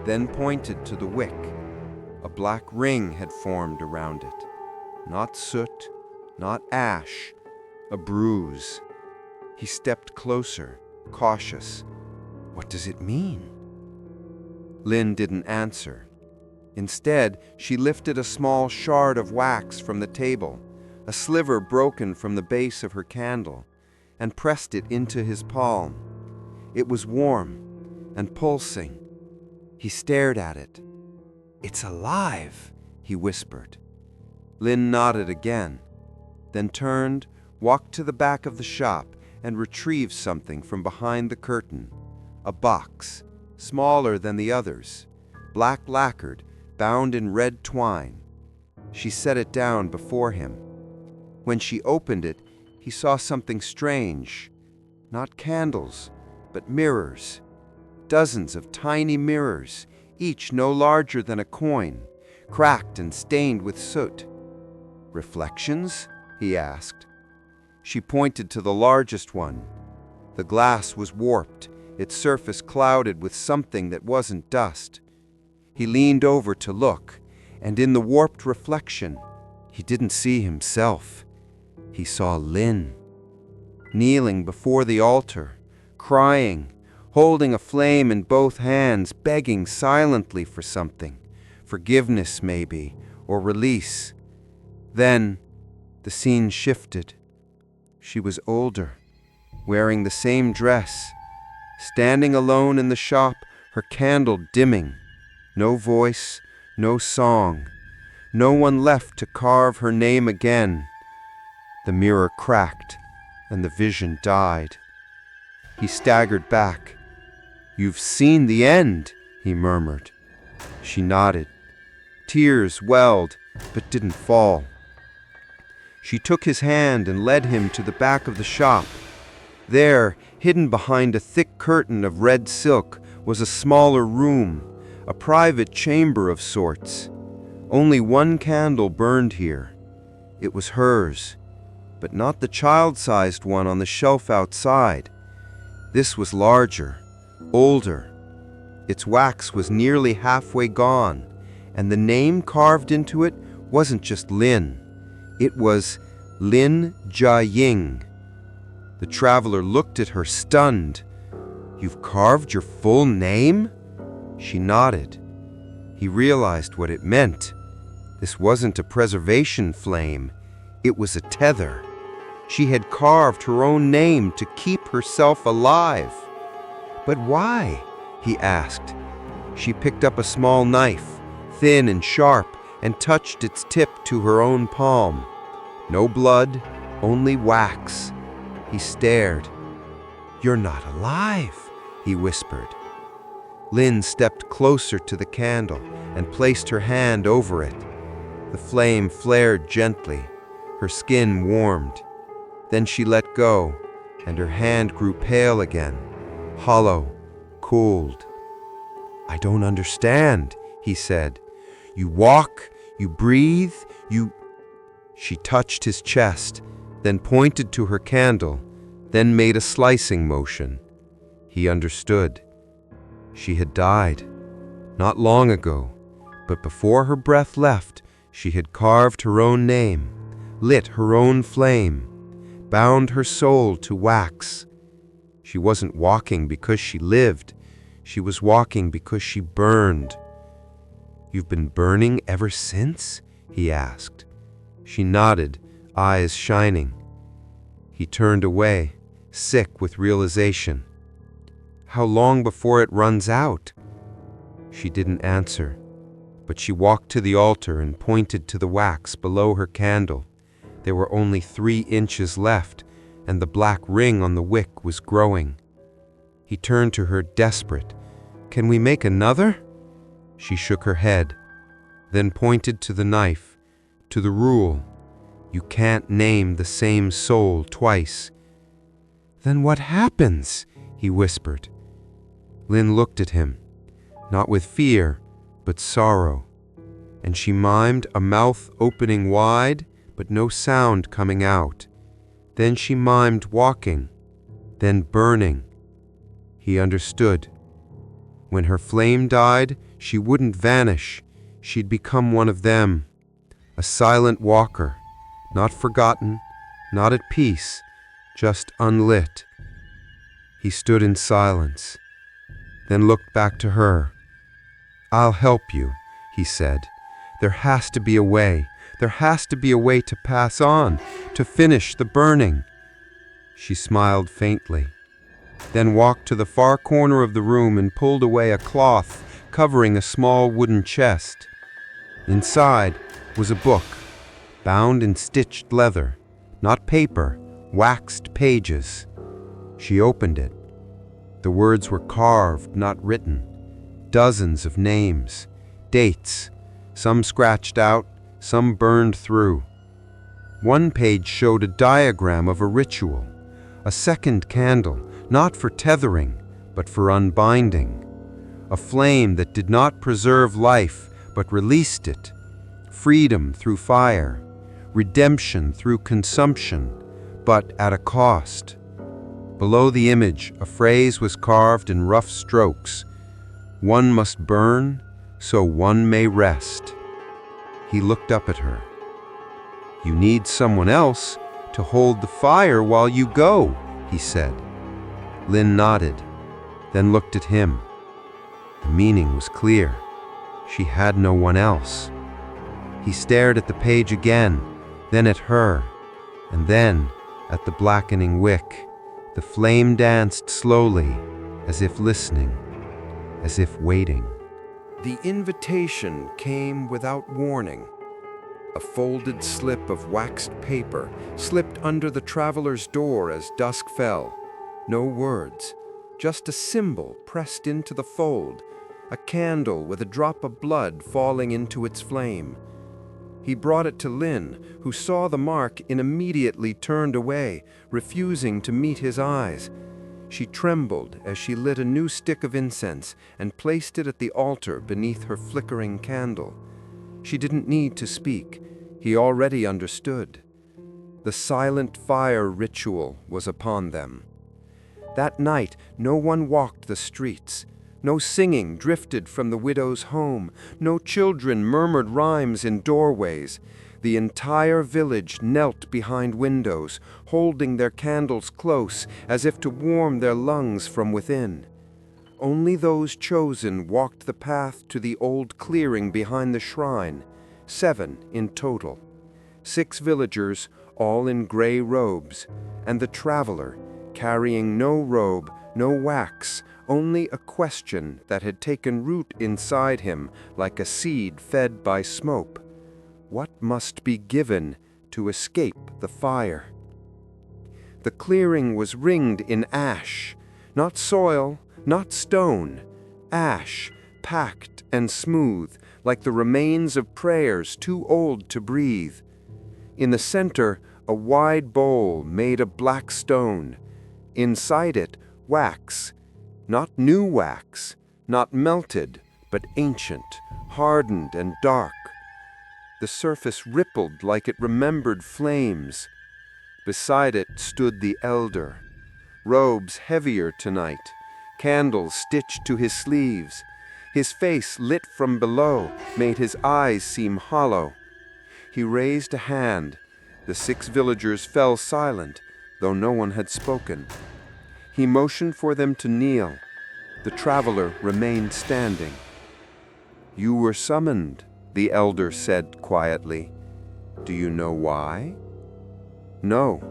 then pointed to the wick. A black ring had formed around it. Not soot, not ash, a bruise. He stepped closer, cautious. "What does it mean?" Lin didn't answer. Instead, she lifted a small shard of wax from the table, a sliver broken from the base of her candle, and pressed it into his palm. It was warm and pulsing. He stared at it. "It's alive," he whispered. Lin nodded again, then turned, walked to the back of the shop, and retrieved something from behind the curtain. A box, smaller than the others, black lacquered, bound in red twine. She set it down before him. When she opened it, he saw something strange. Not candles, but mirrors. Dozens of tiny mirrors, each no larger than a coin, cracked and stained with soot. "Reflections?" he asked. She pointed to the largest one. The glass was warped, its surface clouded with something that wasn't dust. He leaned over to look, and in the warped reflection, he didn't see himself. He saw Lin, kneeling before the altar, crying, holding a flame in both hands, begging silently for something, forgiveness maybe, or release. Then the scene shifted. She was older, wearing the same dress, standing alone in the shop, her candle dimming. No voice, no song, no one left to carve her name again. The mirror cracked, and the vision died. He staggered back. "You've seen the end," he murmured. She nodded. Tears welled, but didn't fall. She took his hand and led him to the back of the shop. There, hidden behind a thick curtain of red silk, was a smaller room, a private chamber of sorts. Only one candle burned here. It was hers, but not the child-sized one on the shelf outside. This was larger, older. Its wax was nearly halfway gone, and the name carved into it wasn't just Lin. It was Lin Jia-ying. The traveler looked at her, stunned. "You've carved your full name?" She nodded. He realized what it meant. This wasn't a preservation flame. It was a tether. She had carved her own name to keep herself alive. "But why?" he asked. She picked up a small knife, thin and sharp, and touched its tip to her own palm. No blood, only wax. He stared. "You're not alive," he whispered. Lin stepped closer to the candle and placed her hand over it. The flame flared gently. Her skin warmed. Then she let go, and her hand grew pale again, hollow, cooled. "I don't understand," he said. "You walk, you breathe, you—" She touched his chest, then pointed to her candle, then made a slicing motion. He understood. She had died. Not long ago, but before her breath left, she had carved her own name, lit her own flame, bound her soul to wax. She wasn't walking because she lived. She was walking because she burned. "You've been burning ever since?" he asked. She nodded, eyes shining. He turned away, sick with realization. "How long before it runs out?" She didn't answer, but she walked to the altar and pointed to the wax below her candle. There were only 3 inches left, and the black ring on the wick was growing. He turned to her, desperate. "Can we make another?" She shook her head, then pointed to the knife, to the rule. You can't name the same soul twice. "Then what happens?" he whispered. Lin looked at him, not with fear, but sorrow, and she mimed a mouth opening wide, but no sound coming out. Then she mimed walking, then burning. He understood. When her flame died, she wouldn't vanish. She'd become one of them, a silent walker, not forgotten, not at peace, just unlit. He stood in silence, then looked back to her. "I'll help you," he said. "There has to be a way. There has to be a way to pass on, to finish the burning." She smiled faintly, then walked to the far corner of the room and pulled away a cloth covering a small wooden chest. Inside was a book, bound in stitched leather, not paper, waxed pages. She opened it. The words were carved, not written. Dozens of names, dates, some scratched out, some burned through. One page showed a diagram of a ritual, a second candle, not for tethering, but for unbinding. A flame that did not preserve life, but released it. Freedom through fire, redemption through consumption, but at a cost. Below the image, a phrase was carved in rough strokes. One must burn, so one may rest. He looked up at her. "You need someone else to hold the fire while you go," he said. Lin nodded, then looked at him. The meaning was clear. She had no one else. He stared at the page again, then at her, and then at the blackening wick. The flame danced slowly, as if listening, as if waiting. The invitation came without warning. A folded slip of waxed paper slipped under the traveler's door as dusk fell. No words, just a symbol pressed into the fold, a candle with a drop of blood falling into its flame. He brought it to Lynn, who saw the mark and immediately turned away, refusing to meet his eyes. She trembled as she lit a new stick of incense and placed it at the altar beneath her flickering candle. She didn't need to speak. He already understood. The silent fire ritual was upon them. That night, no one walked the streets. No singing drifted from the widow's home. No children murmured rhymes in doorways. The entire village knelt behind windows, holding their candles close as if to warm their lungs from within. Only those chosen walked the path to the old clearing behind the shrine, 7 in total. 6 villagers, all in gray robes, and the traveler, carrying no robe, no wax, only a question that had taken root inside him like a seed fed by smoke. What must be given to escape the fire? The clearing was ringed in ash, not soil, not stone, ash, packed and smooth, like the remains of prayers too old to breathe. In the center, a wide bowl made of black stone. Inside it, wax, not new wax, not melted, but ancient, hardened and dark. The surface rippled like it remembered flames. Beside it stood the elder, robes heavier tonight, candles stitched to his sleeves. His face, lit from below, made his eyes seem hollow. He raised a hand. The 6 villagers fell silent, though no one had spoken. He motioned for them to kneel. The traveler remained standing. "You were summoned," the elder said quietly. "Do you know why?" "No,"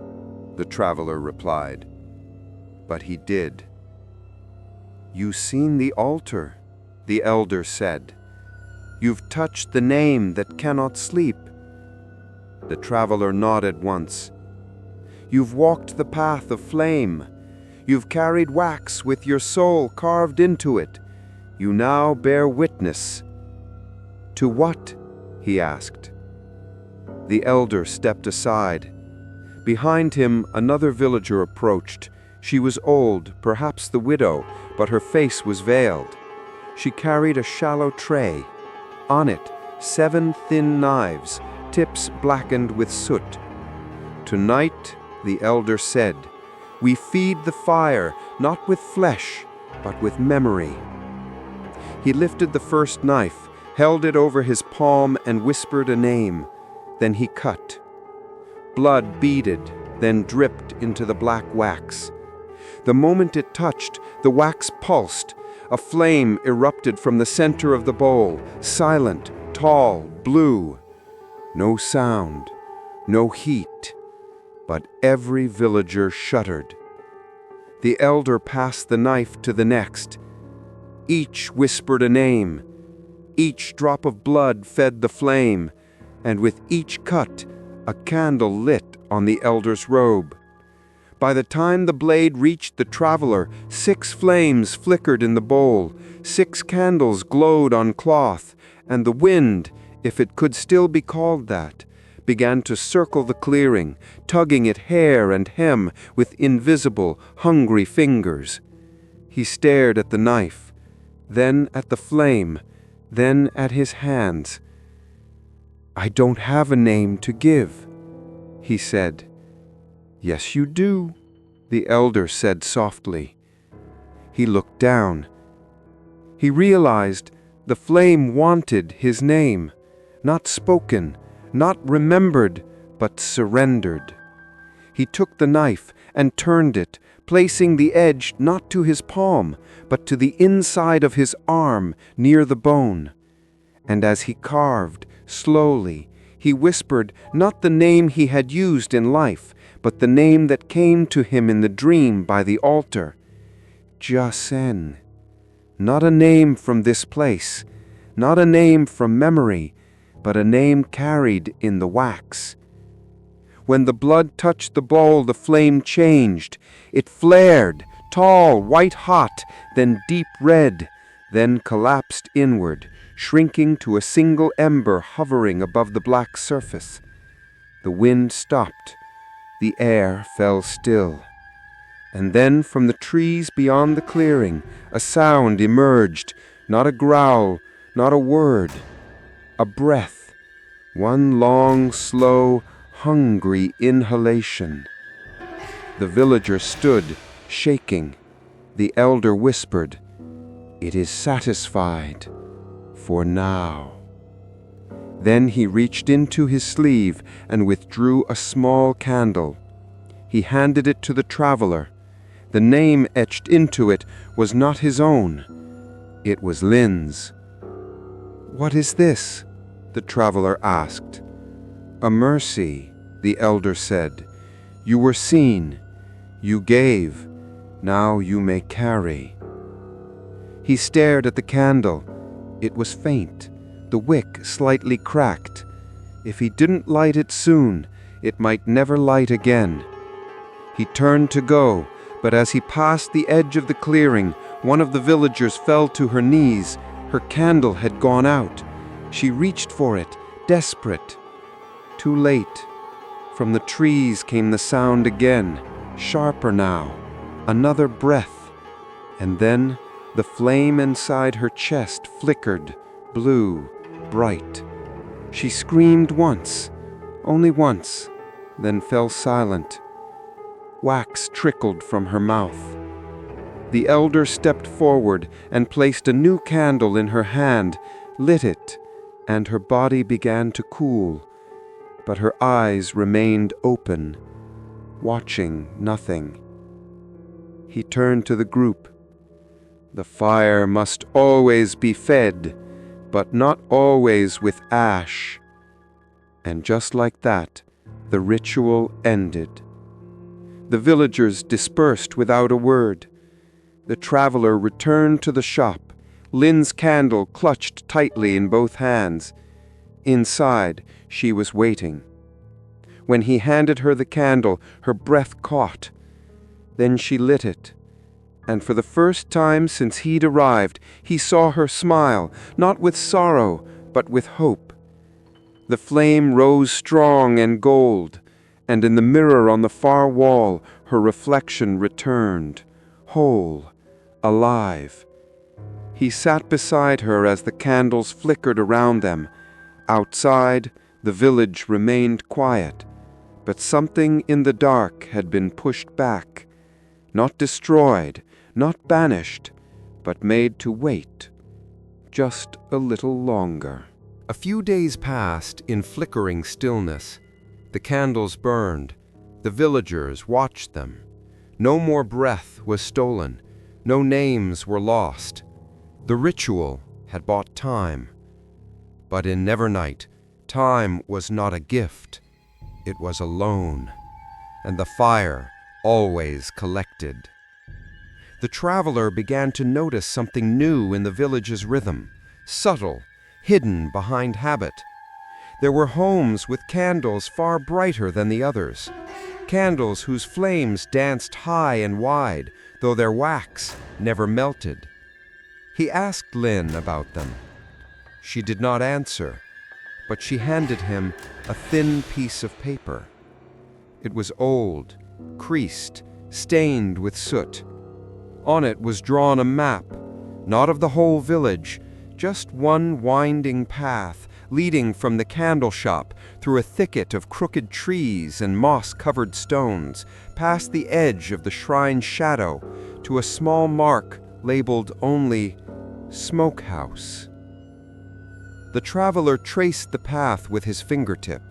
the traveler replied. But he did. "You've seen the altar," the elder said. "You've touched the name that cannot sleep." The traveler nodded once. "You've walked the path of flame. You've carried wax with your soul carved into it. You now bear witness." "To what?" he asked. The elder stepped aside. Behind him, another villager approached. She was old, perhaps the widow, but her face was veiled. She carried a shallow tray. On it, 7 thin knives, tips blackened with soot. "Tonight," the elder said, "we feed the fire, not with flesh, but with memory." He lifted the first knife, held it over his palm, and whispered a name. Then he cut. Blood beaded, then dripped into the black wax. The moment it touched, the wax pulsed. A flame erupted from the center of the bowl, silent, tall, blue. No sound, no heat, but every villager shuddered. The elder passed the knife to the next. Each whispered a name. Each drop of blood fed the flame, and with each cut, a candle lit on the elder's robe. By the time the blade reached the traveler, 6 flames flickered in the bowl, 6 candles glowed on cloth, and the wind, if it could still be called that, began to circle the clearing, tugging at hair and hem with invisible, hungry fingers. He stared at the knife, then at the flame, then at his hands. "I don't have a name to give," he said. "Yes, you do," the elder said softly. He looked down. He realized the flame wanted his name, not spoken, not remembered, but surrendered. He took the knife and turned it, placing the edge not to his palm, but to the inside of his arm near the bone. And as he carved, slowly, he whispered not the name he had used in life, but the name that came to him in the dream by the altar. Jasen. Not a name from this place, not a name from memory, but a name carried in the wax. When the blood touched the bowl, the flame changed. It flared, tall, white-hot, then deep red, then collapsed inward, shrinking to a single ember hovering above the black surface. The wind stopped. The air fell still. And then from the trees beyond the clearing, a sound emerged, not a growl, not a word, a breath, one long, slow, hungry inhalation. The villager stood, shaking. The elder whispered, "It is satisfied, for now." Then he reached into his sleeve and withdrew a small candle. He handed it to the traveler. The name etched into it was not his own. It was Lin's. "What is this?" the traveler asked. "A mercy," the elder said. "You were seen. You gave. Now you may carry." He stared at the candle. It was faint, the wick slightly cracked. If he didn't light it soon, it might never light again. He turned to go, but as he passed the edge of the clearing, one of the villagers fell to her knees. Her candle had gone out. She reached for it, desperate. Too late. From the trees came the sound again, sharper now. Another breath. And then the flame inside her chest flickered, blue, bright. She screamed once, only once, then fell silent. Wax trickled from her mouth. The elder stepped forward and placed a new candle in her hand, lit it, and her body began to cool. But her eyes remained open, watching nothing. He turned to the group. "The fire must always be fed, but not always with ash." And just like that, the ritual ended. The villagers dispersed without a word. The traveler returned to the shop, Lin's candle clutched tightly in both hands. Inside, she was waiting. When he handed her the candle, her breath caught. Then she lit it. And for the first time since he'd arrived, he saw her smile, not with sorrow, but with hope. The flame rose strong and gold, and in the mirror on the far wall, her reflection returned, whole, alive. He sat beside her as the candles flickered around them. Outside, the village remained quiet, but something in the dark had been pushed back, not destroyed, not banished, but made to wait, just a little longer. A few days passed in flickering stillness. The candles burned. The villagers watched them. No more breath was stolen. No names were lost. The ritual had bought time. But in Nevernight, time was not a gift. It was a loan, and the fire always collected. The traveler began to notice something new in the village's rhythm, subtle, hidden behind habit. There were homes with candles far brighter than the others, candles whose flames danced high and wide, though their wax never melted. He asked Lin about them. She did not answer, but she handed him a thin piece of paper. It was old, creased, stained with soot. On it was drawn a map, not of the whole village, just one winding path leading from the candle shop through a thicket of crooked trees and moss-covered stones, past the edge of the shrine's shadow, to a small mark labeled only Smokehouse. The traveler traced the path with his fingertip.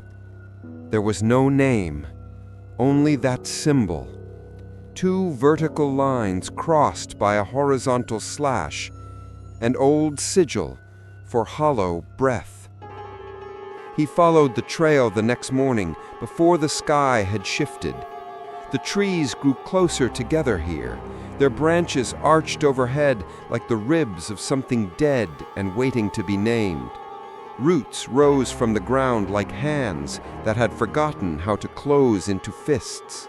There was no name, only that symbol. Two vertical lines crossed by a horizontal slash, an old sigil for hollow breath. He followed the trail the next morning before the sky had shifted. The trees grew closer together here, their branches arched overhead like the ribs of something dead and waiting to be named. Roots rose from the ground like hands that had forgotten how to close into fists.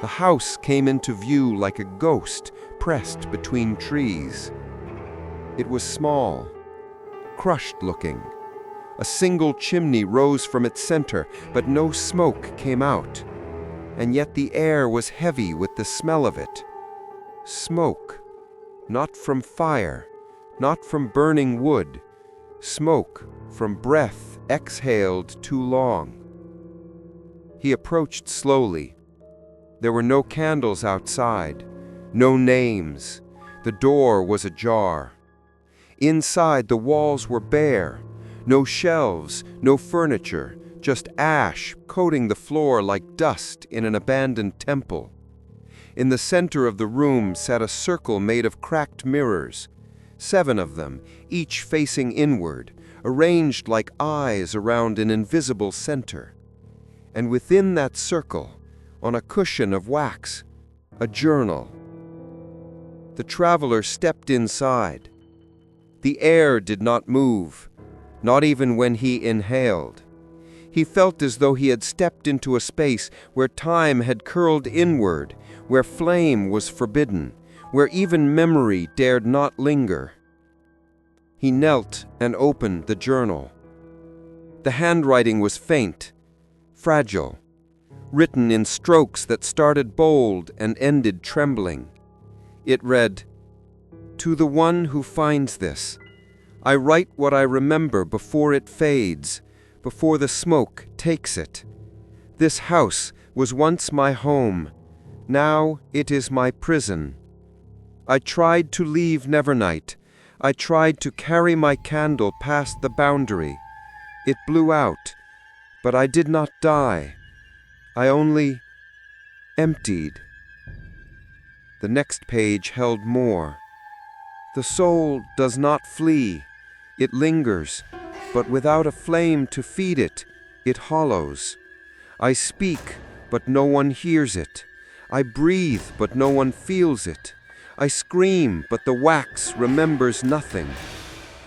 The house came into view like a ghost pressed between trees. It was small, crushed-looking. A single chimney rose from its center, but no smoke came out. And yet the air was heavy with the smell of it. Smoke, not from fire, not from burning wood. Smoke from breath exhaled too long. He approached slowly. There were no candles outside, no names. The door was ajar. Inside, the walls were bare. No shelves, no furniture, just ash coating the floor like dust in an abandoned temple. In the center of the room sat a circle made of cracked mirrors, 7 of them, each facing inward, arranged like eyes around an invisible center. And within that circle, on a cushion of wax, a journal. The traveler stepped inside. The air did not move, not even when he inhaled. He felt as though he had stepped into a space where time had curled inward, where flame was forbidden, where even memory dared not linger. He knelt and opened the journal. The handwriting was faint, fragile, written in strokes that started bold and ended trembling. It read, "To the one who finds this, I write what I remember before it fades, before the smoke takes it. This house was once my home. Now it is my prison. I tried to leave Nevernight. I tried to carry my candle past the boundary. It blew out, but I did not die. I only emptied." The next page held more. "The soul does not flee. It lingers, but without a flame to feed it, it hollows. I speak, but no one hears it. I breathe, but no one feels it. I scream, but the wax remembers nothing.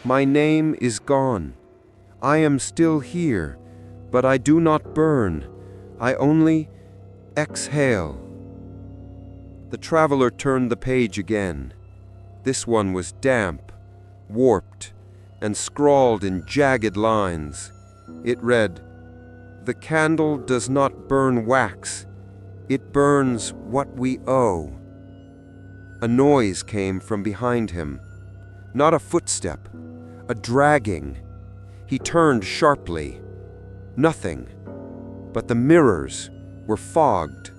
My name is gone. I am still here, but I do not burn. I only exhale." The traveler turned the page again. This one was damp, warped, and scrawled in jagged lines. It read, "The candle does not burn wax. It burns what we owe." A noise came from behind him. Not a footstep, a dragging. He turned sharply. Nothing. But the mirrors were fogged.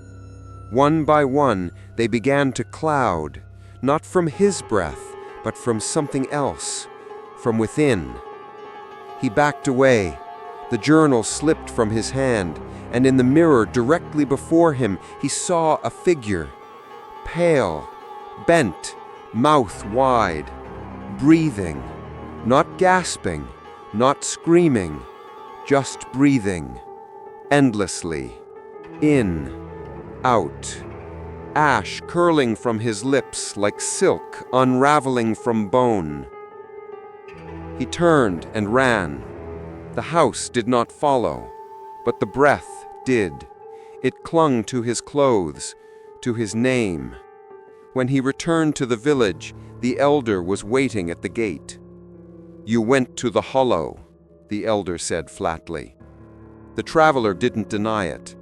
One by one, they began to cloud, not from his breath, but from something else, from within. He backed away. The journal slipped from his hand, and in the mirror directly before him, he saw a figure, pale, bent, mouth wide, breathing, not gasping, not screaming, just breathing, endlessly, in, out, ash curling from his lips like silk unraveling from bone. He turned and ran. The house did not follow, but the breath did. It clung to his clothes, to his name. When he returned to the village, the elder was waiting at the gate. "You went to the hollow," the elder said flatly. The traveler didn't deny it.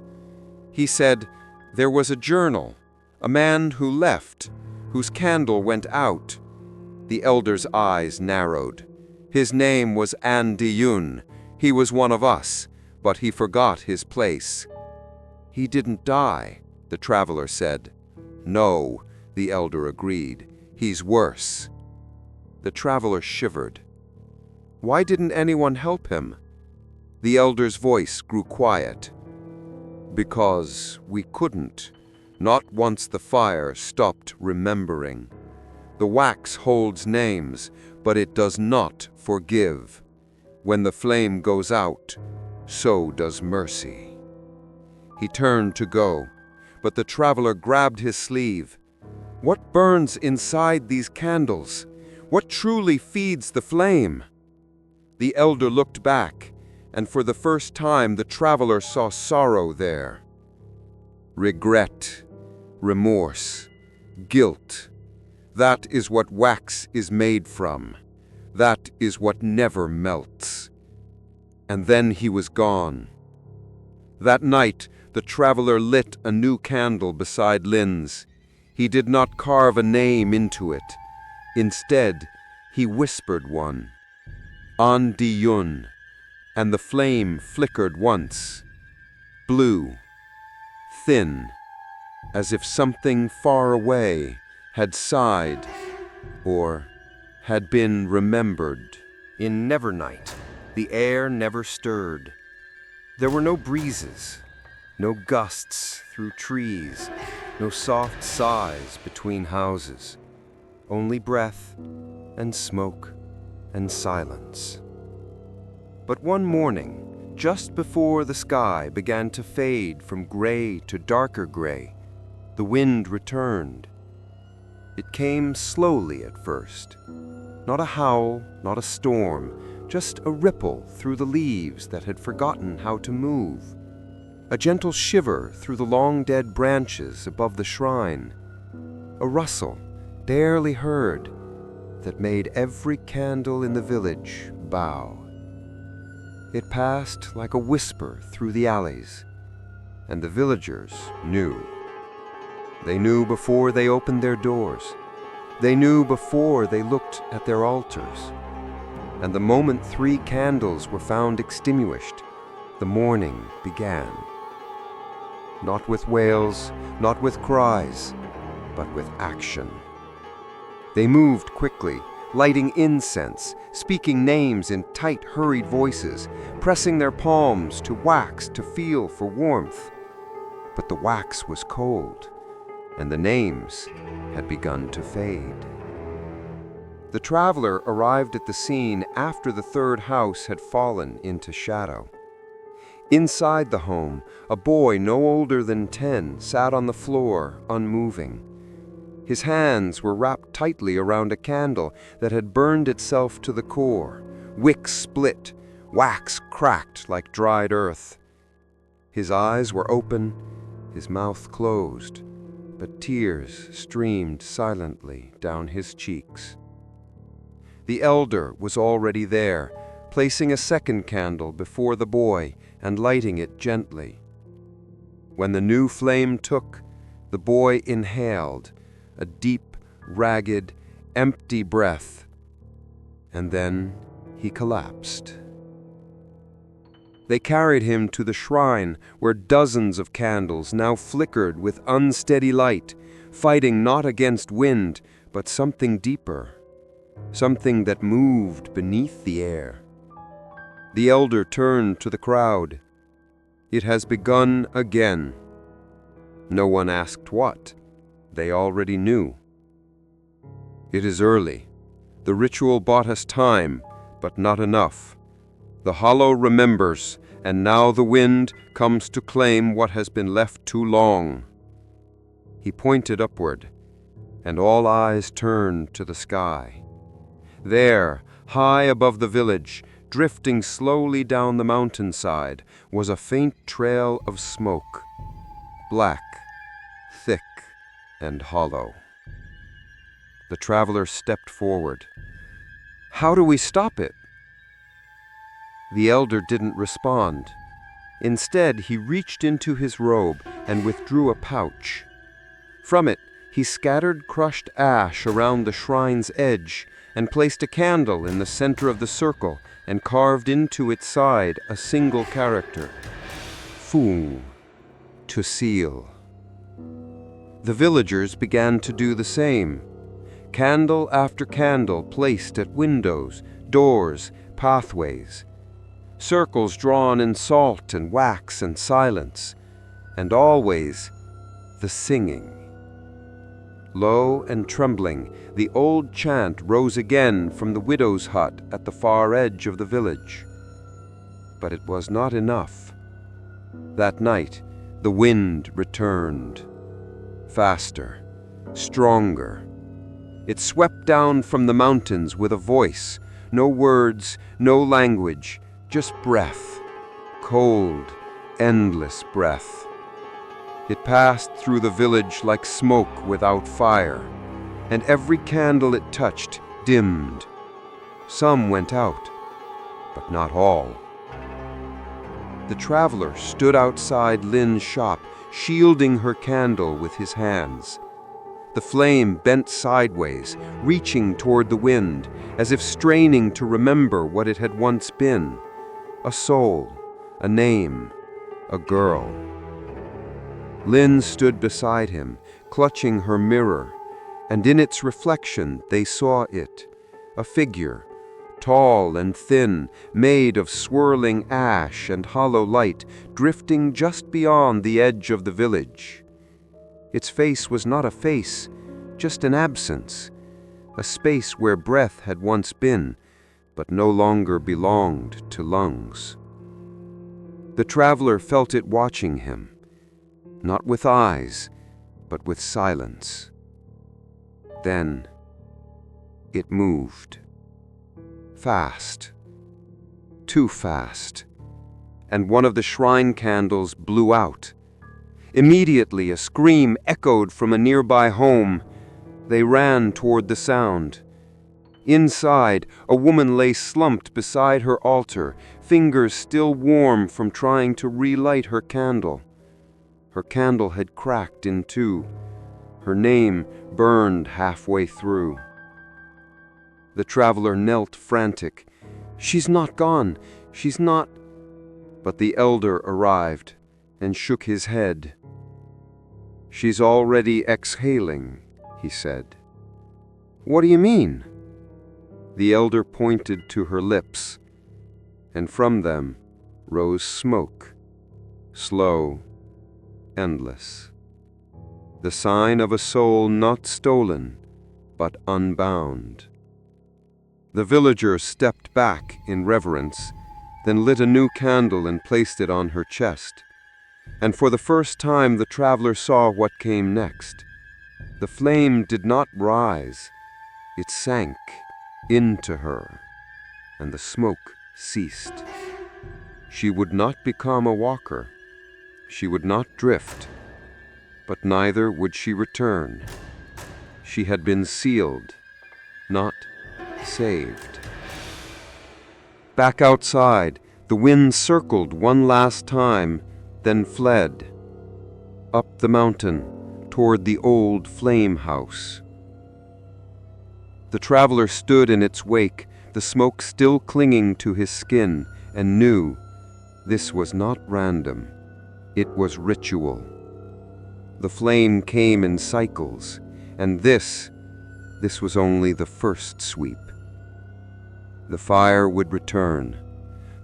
He said, "There was a journal, a man who left, whose candle went out." The elder's eyes narrowed. "His name was An-Diyun. He was one of us, but he forgot his place." "He didn't die," the traveler said. "No," the elder agreed. "He's worse." The traveler shivered. "Why didn't anyone help him?" The elder's voice grew quiet. "Because we couldn't. Not once the fire stopped remembering. The wax holds names, but it does not forgive. When the flame goes out, so does mercy." He turned to go, but the traveler grabbed his sleeve. "What burns inside these candles? What truly feeds the flame?" The elder looked back, and for the first time the traveler saw sorrow there. Regret, remorse, guilt. That is what wax is made from. That is what never melts. And then he was gone. That night, the traveler lit a new candle beside Lin's. He did not carve a name into it. Instead, he whispered one, An Di Yun, and the flame flickered once, blue, thin, as if something far away had sighed or had been remembered. In Nevernight, the air never stirred. There were no breezes, no gusts through trees, no soft sighs between houses, only breath and smoke and silence. But one morning, just before the sky began to fade from gray to darker gray, the wind returned. It came slowly at first. Not a howl, not a storm, just a ripple through the leaves that had forgotten how to move. A gentle shiver through the long dead branches above the shrine. A rustle, barely heard, that made every candle in the village bow. It passed like a whisper through the alleys, and the villagers knew. They knew before they opened their doors. They knew before they looked at their altars. And the moment 3 candles were found extinguished, the mourning began. Not with wails, not with cries, but with action. They moved quickly, lighting incense, speaking names in tight, hurried voices, pressing their palms to wax to feel for warmth. But the wax was cold, and the names had begun to fade. The traveler arrived at the scene after the 3rd house had fallen into shadow. Inside the home, a boy no older than 10 sat on the floor, unmoving. His hands were wrapped tightly around a candle that had burned itself to the core, wicks split, wax cracked like dried earth. His eyes were open, his mouth closed, but tears streamed silently down his cheeks. The elder was already there, placing a 2nd candle before the boy and lighting it gently. When the new flame took, the boy inhaled a deep, ragged, empty breath, and then he collapsed. They carried him to the shrine where dozens of candles now flickered with unsteady light, fighting not against wind, but something deeper, something that moved beneath the air. The elder turned to the crowd. It has begun again. No one asked what. They already knew. It is early. The ritual bought us time, but not enough. The hollow remembers, and now the wind comes to claim what has been left too long. He pointed upward, and all eyes turned to the sky. There, high above the village, drifting slowly down the mountainside, was a faint trail of smoke, black, thick, and hollow. The traveler stepped forward. "How do we stop it?" The elder didn't respond. Instead, he reached into his robe and withdrew a pouch. From it, he scattered crushed ash around the shrine's edge and placed a candle in the center of the circle and carved into its side a single character, Fu, to seal. The villagers began to do the same. Candle after candle placed at windows, doors, pathways. Circles drawn in salt and wax and silence, and always the singing. Low and trembling, the old chant rose again from the widow's hut at the far edge of the village. But it was not enough. That night, the wind returned. Faster, stronger, It swept down from the mountains with a voice, no words, no language, just breath, cold, endless breath. It passed through the village like smoke without fire, and every candle it touched dimmed. Some went out, but not all. The traveler stood outside Lin's shop, shielding her candle with his hands. The flame bent sideways, reaching toward the wind, as if straining to remember what it had once been. A soul, a name, a girl. Lin stood beside him, clutching her mirror, and in its reflection they saw it, a figure, tall and thin, made of swirling ash and hollow light, drifting just beyond the edge of the village. Its face was not a face, just an absence, a space where breath had once been, but no longer belonged to lungs. The traveler felt it watching him, not with eyes, but with silence. Then it moved. Fast. Too fast. And one of the shrine candles blew out. Immediately, a scream echoed from a nearby home. They ran toward the sound. Inside, a woman lay slumped beside her altar, fingers still warm from trying to relight her candle. Her candle had cracked in two. Her name burned halfway through. The traveler knelt frantic. "She's not gone. She's not—" But the elder arrived and shook his head. "She's already exhaling," he said. "What do you mean?" The elder pointed to her lips, and from them rose smoke, slow, endless. The sign of a soul not stolen, but unbound. The villager stepped back in reverence, then lit a new candle and placed it on her chest. And for the first time the traveler saw what came next. The flame did not rise, it sank into her, and the smoke ceased. She would not become a walker, she would not drift, but neither would she return. She had been sealed, not saved. Back outside, the wind circled one last time, then fled. Up the mountain, toward the old flame house. The traveler stood in its wake, the smoke still clinging to his skin, and knew this was not random. It was ritual. The flame came in cycles, and this was only the first sweep. The fire would return,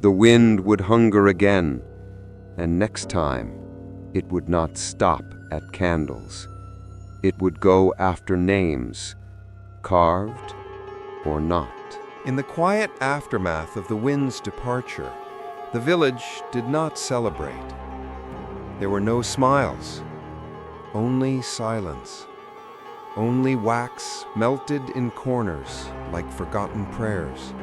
the wind would hunger again, and next time it would not stop at candles. It would go after names, carved or not. In the quiet aftermath of the wind's departure, the village did not celebrate. There were no smiles, only silence. Only wax melted in corners like forgotten prayers.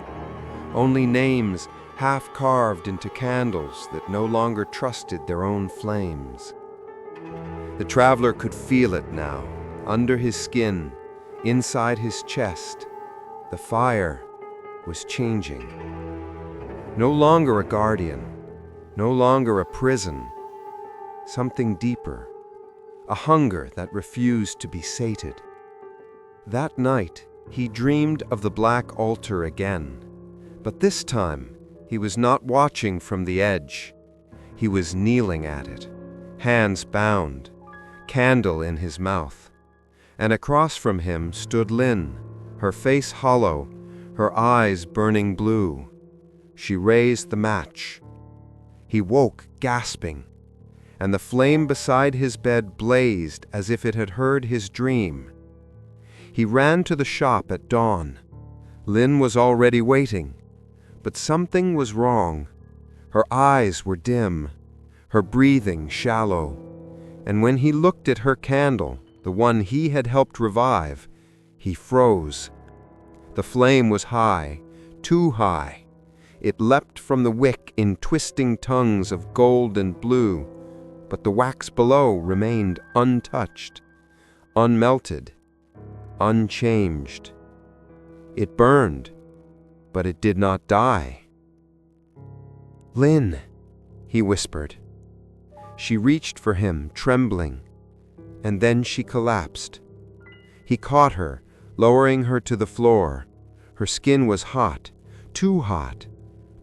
Only names half carved into candles that no longer trusted their own flames. The traveler could feel it now, under his skin, inside his chest. The fire was changing. No longer a guardian, no longer a prison. Something deeper, a hunger that refused to be sated. That night, he dreamed of the black altar again. But this time, he was not watching from the edge. He was kneeling at it, hands bound, candle in his mouth. And across from him stood Lin, her face hollow, her eyes burning blue. She raised the match. He woke, gasping, and the flame beside his bed blazed as if it had heard his dream. He ran to the shop at dawn. Lin was already waiting. But something was wrong. Her eyes were dim, her breathing shallow. And when he looked at her candle, the one he had helped revive, He froze. The flame was high, too high. It leapt from the wick in twisting tongues of gold and blue, but the wax below remained untouched, unmelted, unchanged. It burned, but it did not die. "Lynn," he whispered. She reached for him, trembling, and then she collapsed. He caught her, lowering her to the floor. Her skin was hot, too hot,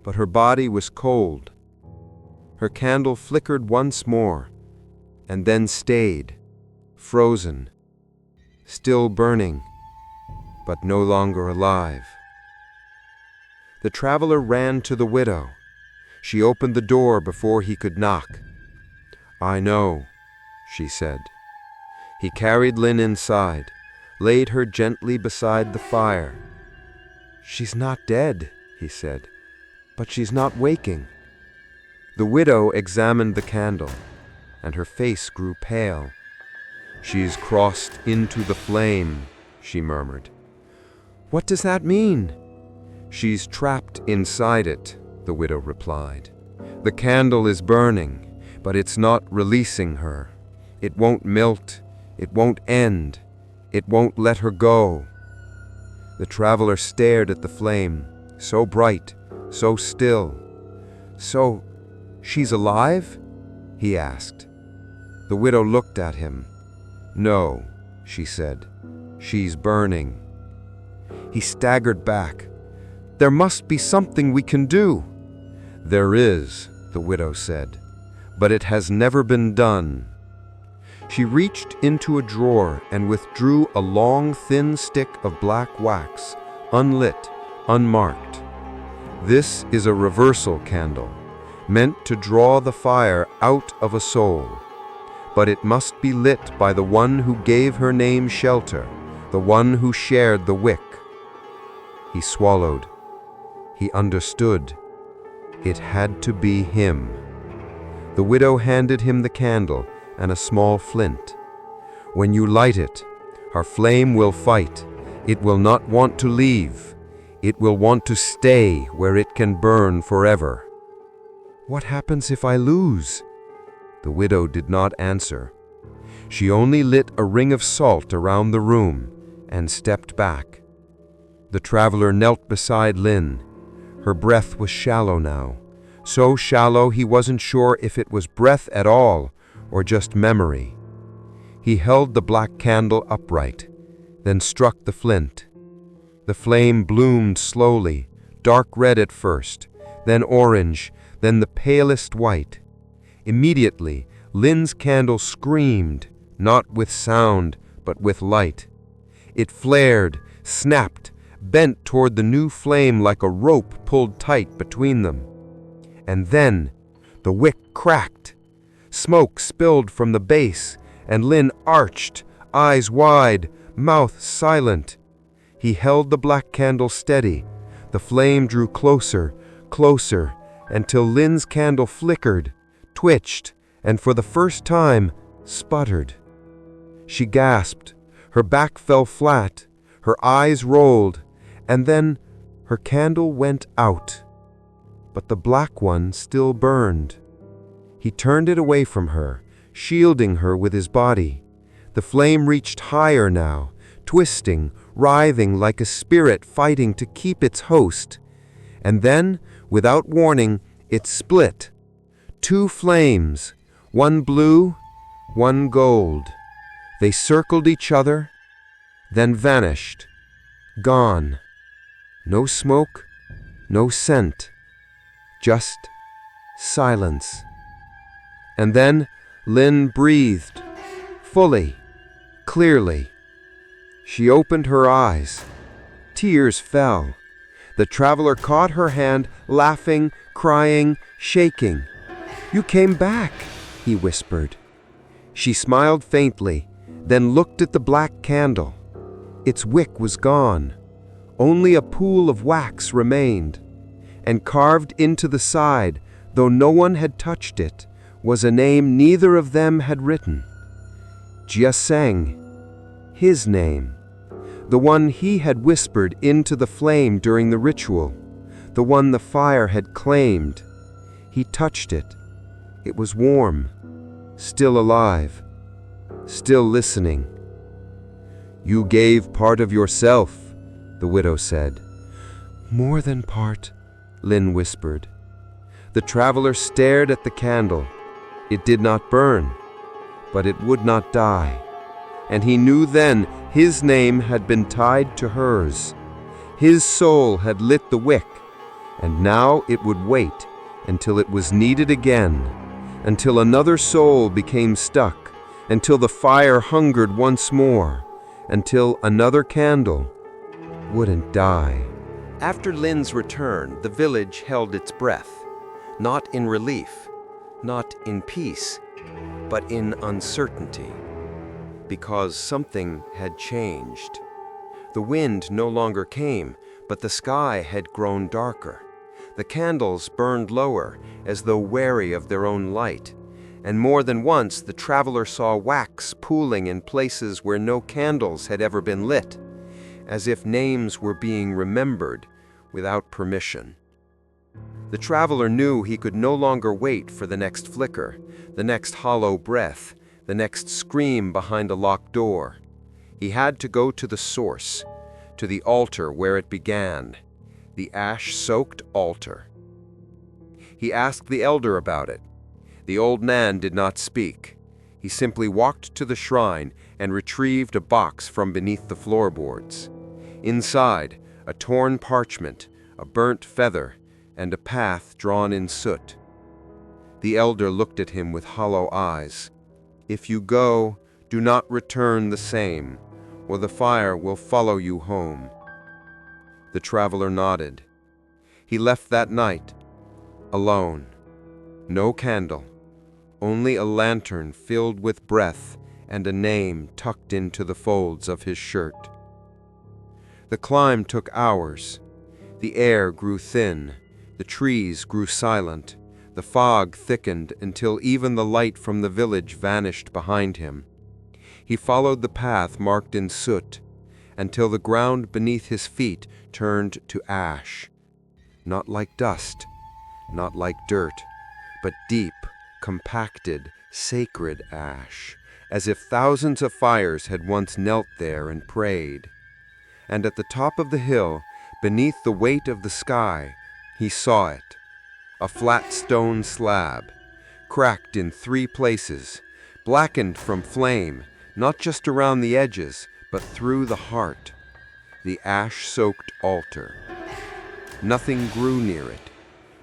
but her body was cold. Her candle flickered once more, and then stayed, frozen, still burning, but no longer alive. The traveler ran to the widow. She opened the door before he could knock. "I know," she said. He carried Lynn inside, laid her gently beside the fire. "She's not dead," he said, "but she's not waking." The widow examined the candle, and her face grew pale. "She's crossed into the flame," she murmured. "What does that mean?" "She's trapped inside it," the widow replied. "The candle is burning, but it's not releasing her. It won't melt, it won't end, it won't let her go." The traveler stared at the flame, so bright, so still. "So, she's alive?" he asked. The widow looked at him. "No," she said, "she's burning." He staggered back. "There must be something we can do." "There is," the widow said, "but it has never been done." She reached into a drawer and withdrew a long, thin stick of black wax, unlit, unmarked. "This is a reversal candle, meant to draw the fire out of a soul. But it must be lit by the one who gave her name shelter, the one who shared the wick." He swallowed. He understood. It had to be him. The widow handed him the candle and a small flint. "When you light it, our flame will fight. It will not want to leave. It will want to stay where it can burn forever." "What happens if I lose?" The widow did not answer. She only lit a ring of salt around the room and stepped back. The traveler knelt beside Lynn. Her breath was shallow now, so shallow he wasn't sure if it was breath at all or just memory. He held the black candle upright, then struck the flint. The flame bloomed slowly, dark red at first, then orange, then the palest white. Immediately, Lynn's candle screamed, not with sound, but with light. It flared, snapped, bent toward the new flame like a rope pulled tight between them. And then, the wick cracked. Smoke spilled from the base, and Lynn arched, eyes wide, mouth silent. He held the black candle steady. The flame drew closer, closer, until Lynn's candle flickered, twitched, and for the first time, sputtered. She gasped. Her back fell flat. Her eyes rolled, and then her candle went out. But the black one still burned. He turned it away from her, shielding her with his body. The flame reached higher now, twisting, writhing like a spirit fighting to keep its host. And then, without warning, it split. Two flames, one blue, one gold. They circled each other, then vanished. Gone. No smoke, no scent. Just silence. And then Lynn breathed, fully, clearly. She opened her eyes. Tears fell. The traveler caught her hand, laughing, crying, shaking. "You came back," he whispered. She smiled faintly, then looked at the black candle. Its wick was gone. Only a pool of wax remained. And carved into the side, though no one had touched it, was a name neither of them had written. Jiaseng, his name. The one he had whispered into the flame during the ritual. The one the fire had claimed. He touched it. It was warm, still alive, still listening. "You gave part of yourself," the widow said. "More than part," Lynn whispered. The traveler stared at the candle. It did not burn, but it would not die. And he knew then his name had been tied to hers. His soul had lit the wick, and now it would wait until it was needed again, until another soul became stuck, until the fire hungered once more, until another candle wouldn't die. After Lynn's return, the village held its breath, not in relief, not in peace, but in uncertainty, because something had changed. The wind no longer came, but the sky had grown darker. The candles burned lower, as though wary of their own light, and more than once the traveler saw wax pooling in places where no candles had ever been lit, as if names were being remembered without permission. The traveler knew he could no longer wait for the next flicker, the next hollow breath, the next scream behind a locked door. He had to go to the source, to the altar where it began, the ash-soaked altar. He asked the elder about it. The old man did not speak. He simply walked to the shrine and retrieved a box from beneath the floorboards. Inside, a torn parchment, a burnt feather, and a path drawn in soot. The elder looked at him with hollow eyes. "If you go, do not return the same, or the fire will follow you home." The traveler nodded. He left that night, alone. No candle, only a lantern filled with breath and a name tucked into the folds of his shirt. The climb took hours. The air grew thin. The trees grew silent. The fog thickened until even the light from the village vanished behind him. He followed the path marked in soot until the ground beneath his feet turned to ash. Not like dust, not like dirt, but deep, compacted, sacred ash, as if thousands of fires had once knelt there and prayed. And at the top of the hill, beneath the weight of the sky, he saw it. A flat stone slab, cracked in 3 places, blackened from flame, not just around the edges, but through the heart. The ash-soaked altar. Nothing grew near it.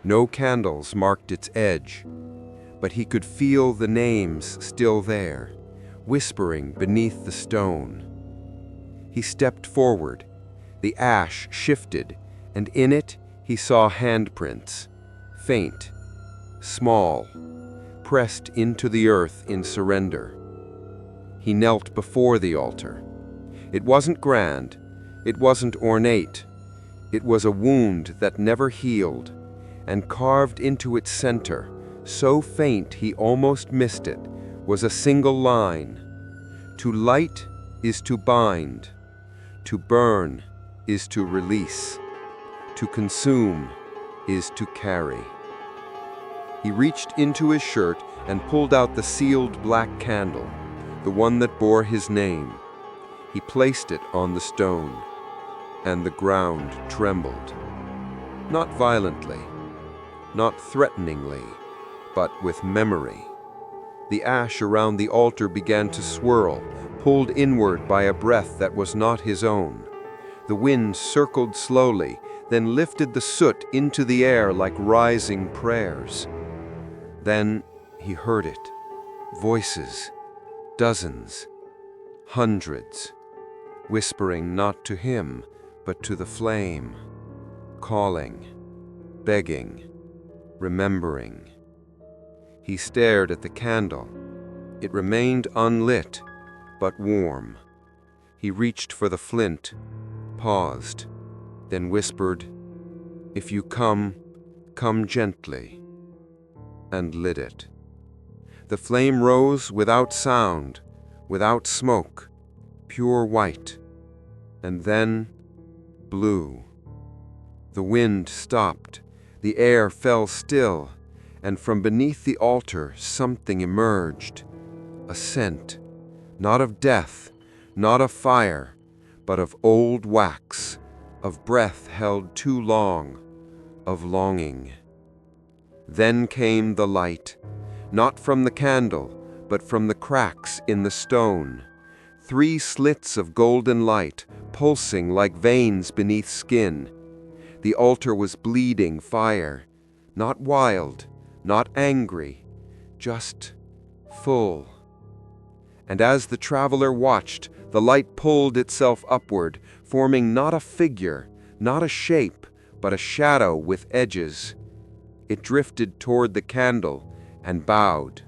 No candles marked its edge. But he could feel the names still there, whispering beneath the stone. He stepped forward. The ash shifted, and in it he saw handprints, faint, small, pressed into the earth in surrender. He knelt before the altar. It wasn't grand, it wasn't ornate. It was a wound that never healed, and carved into its center, so faint he almost missed it, was a single line. To light is to bind. To burn is to release. To consume is to carry. He reached into his shirt and pulled out the sealed black candle, the one that bore his name. He placed it on the stone, and the ground trembled. Not violently, not threateningly, but with memory. The ash around the altar began to swirl, pulled inward by a breath that was not his own. The wind circled slowly, then lifted the soot into the air like rising prayers. Then he heard it. Voices, dozens, hundreds, whispering not to him, but to the flame, calling, begging, remembering. He stared at the candle. It remained unlit, but warm. He reached for the flint, paused, then whispered, "If you come, come gently," and lit it. The flame rose without sound, without smoke, pure white, and then blue. The wind stopped, the air fell still, and from beneath the altar something emerged. A scent, not of death, not of fire, but of old wax, of breath held too long, of longing. Then came the light, not from the candle, but from the cracks in the stone. 3 slits of golden light, pulsing like veins beneath skin. The altar was bleeding fire, not wild, not angry, just full. And as the traveler watched, the light pulled itself upward, forming not a figure, not a shape, but a shadow with edges. It drifted toward the candle and bowed.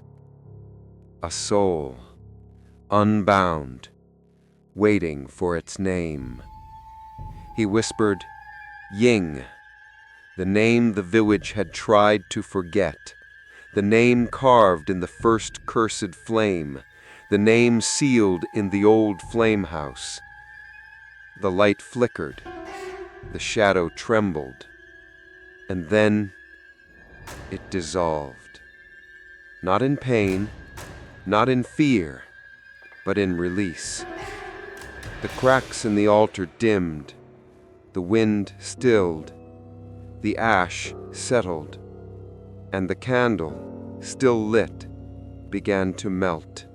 A soul, unbound, waiting for its name. He whispered, Ying, the name the village had tried to forget, the name carved in the first cursed flame, the name sealed in the old flame house. The light flickered, the shadow trembled, and then it dissolved. Not in pain, not in fear, but in release. The cracks in the altar dimmed, the wind stilled, the ash settled, and the candle, still lit, began to melt.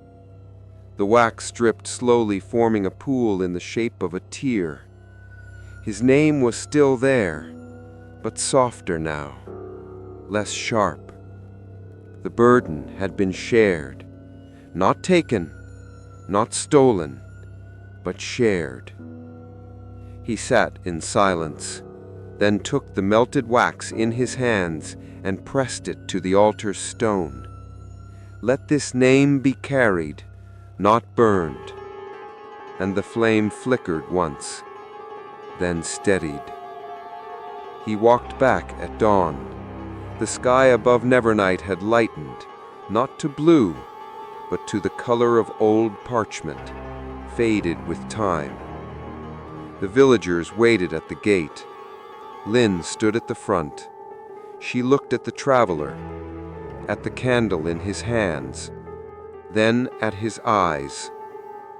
The wax dripped slowly, forming a pool in the shape of a tear. His name was still there, but softer now, less sharp. The burden had been shared, not taken, not stolen, but shared. He sat in silence, then took the melted wax in his hands and pressed it to the altar's stone. Let this name be carried, not burned. And the flame flickered once, then steadied. He walked back at dawn. The sky above Nevernight had lightened, not to blue, but to the color of old parchment, faded with time. The villagers waited at the gate. Lynn stood at the front. She looked at the traveler, at the candle in his hands, then at his eyes,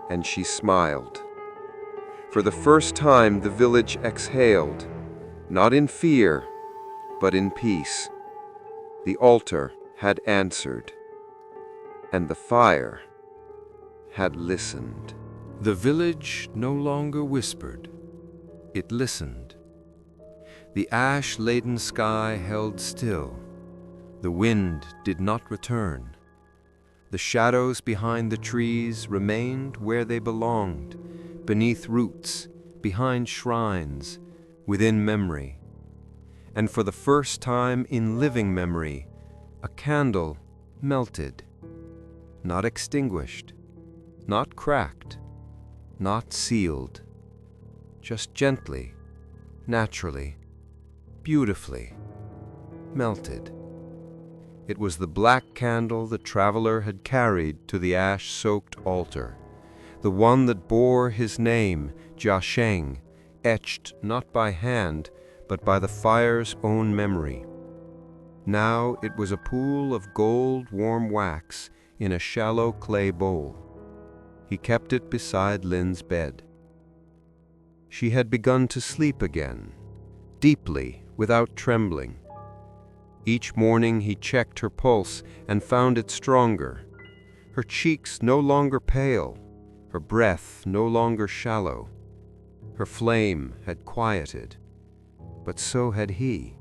and she smiled. For the first time the village exhaled, not in fear, but in peace. The altar had answered, and the fire had listened. The village no longer whispered. It listened. The ash-laden sky held still. The wind did not return. The shadows behind the trees remained where they belonged, beneath roots, behind shrines, within memory. And for the first time in living memory, a candle melted, not extinguished, not cracked, not sealed, just gently, naturally, beautifully, melted. It was the black candle the traveler had carried to the ash-soaked altar, the one that bore his name, Jia Sheng, etched not by hand, but by the fire's own memory. Now it was a pool of gold warm wax in a shallow clay bowl. He kept it beside Lynn's bed. She had begun to sleep again, deeply, without trembling. Each morning he checked her pulse and found it stronger. Her cheeks no longer pale, her breath no longer shallow. Her flame had quieted, but so had he.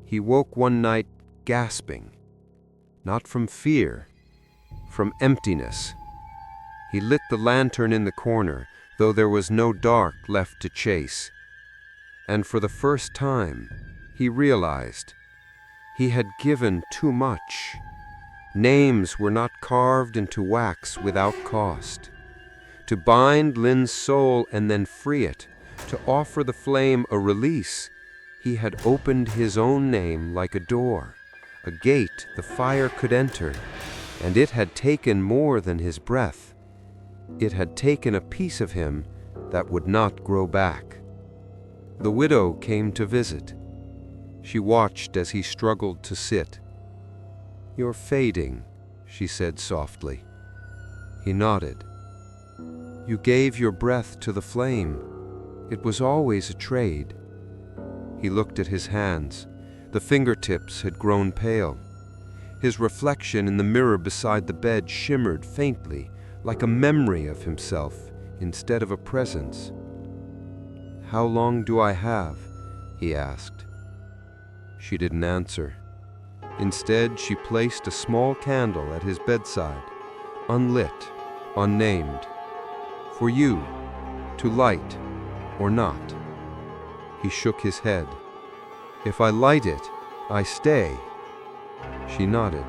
He woke one night gasping, not from fear, from emptiness. He lit the lantern in the corner, though there was no dark left to chase. And for the first time, he realized he had given too much. Names were not carved into wax without cost. To bind Lynn's soul and then free it, to offer the flame a release, he had opened his own name like a door, a gate the fire could enter, and it had taken more than his breath. It had taken a piece of him that would not grow back. The widow came to visit. She watched as he struggled to sit. "You're fading," she said softly. He nodded. "You gave your breath to the flame. It was always a trade." He looked at his hands. The fingertips had grown pale. His reflection in the mirror beside the bed shimmered faintly, like a memory of himself instead of a presence. "How long do I have?" he asked. She didn't answer. Instead, she placed a small candle at his bedside, unlit, unnamed. "For you, to light or not." He shook his head. "If I light it, I stay." She nodded.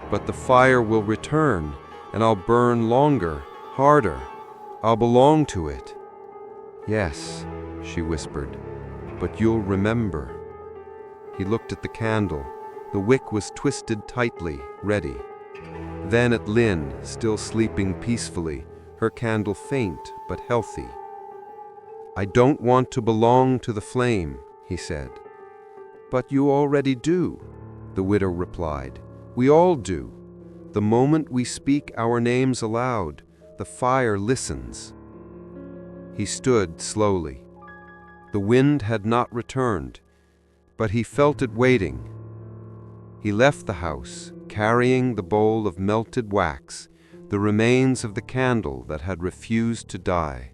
"But the fire will return, and I'll burn longer, harder. I'll belong to it." "Yes," she whispered, "but you'll remember." He looked at the candle. The wick was twisted tightly, ready. Then at Lynn, still sleeping peacefully, her candle faint but healthy. "I don't want to belong to the flame," he said. "But you already do," the widow replied. "We all do. The moment we speak our names aloud, the fire listens." He stood slowly. The wind had not returned, but he felt it waiting. He left the house, carrying the bowl of melted wax, the remains of the candle that had refused to die.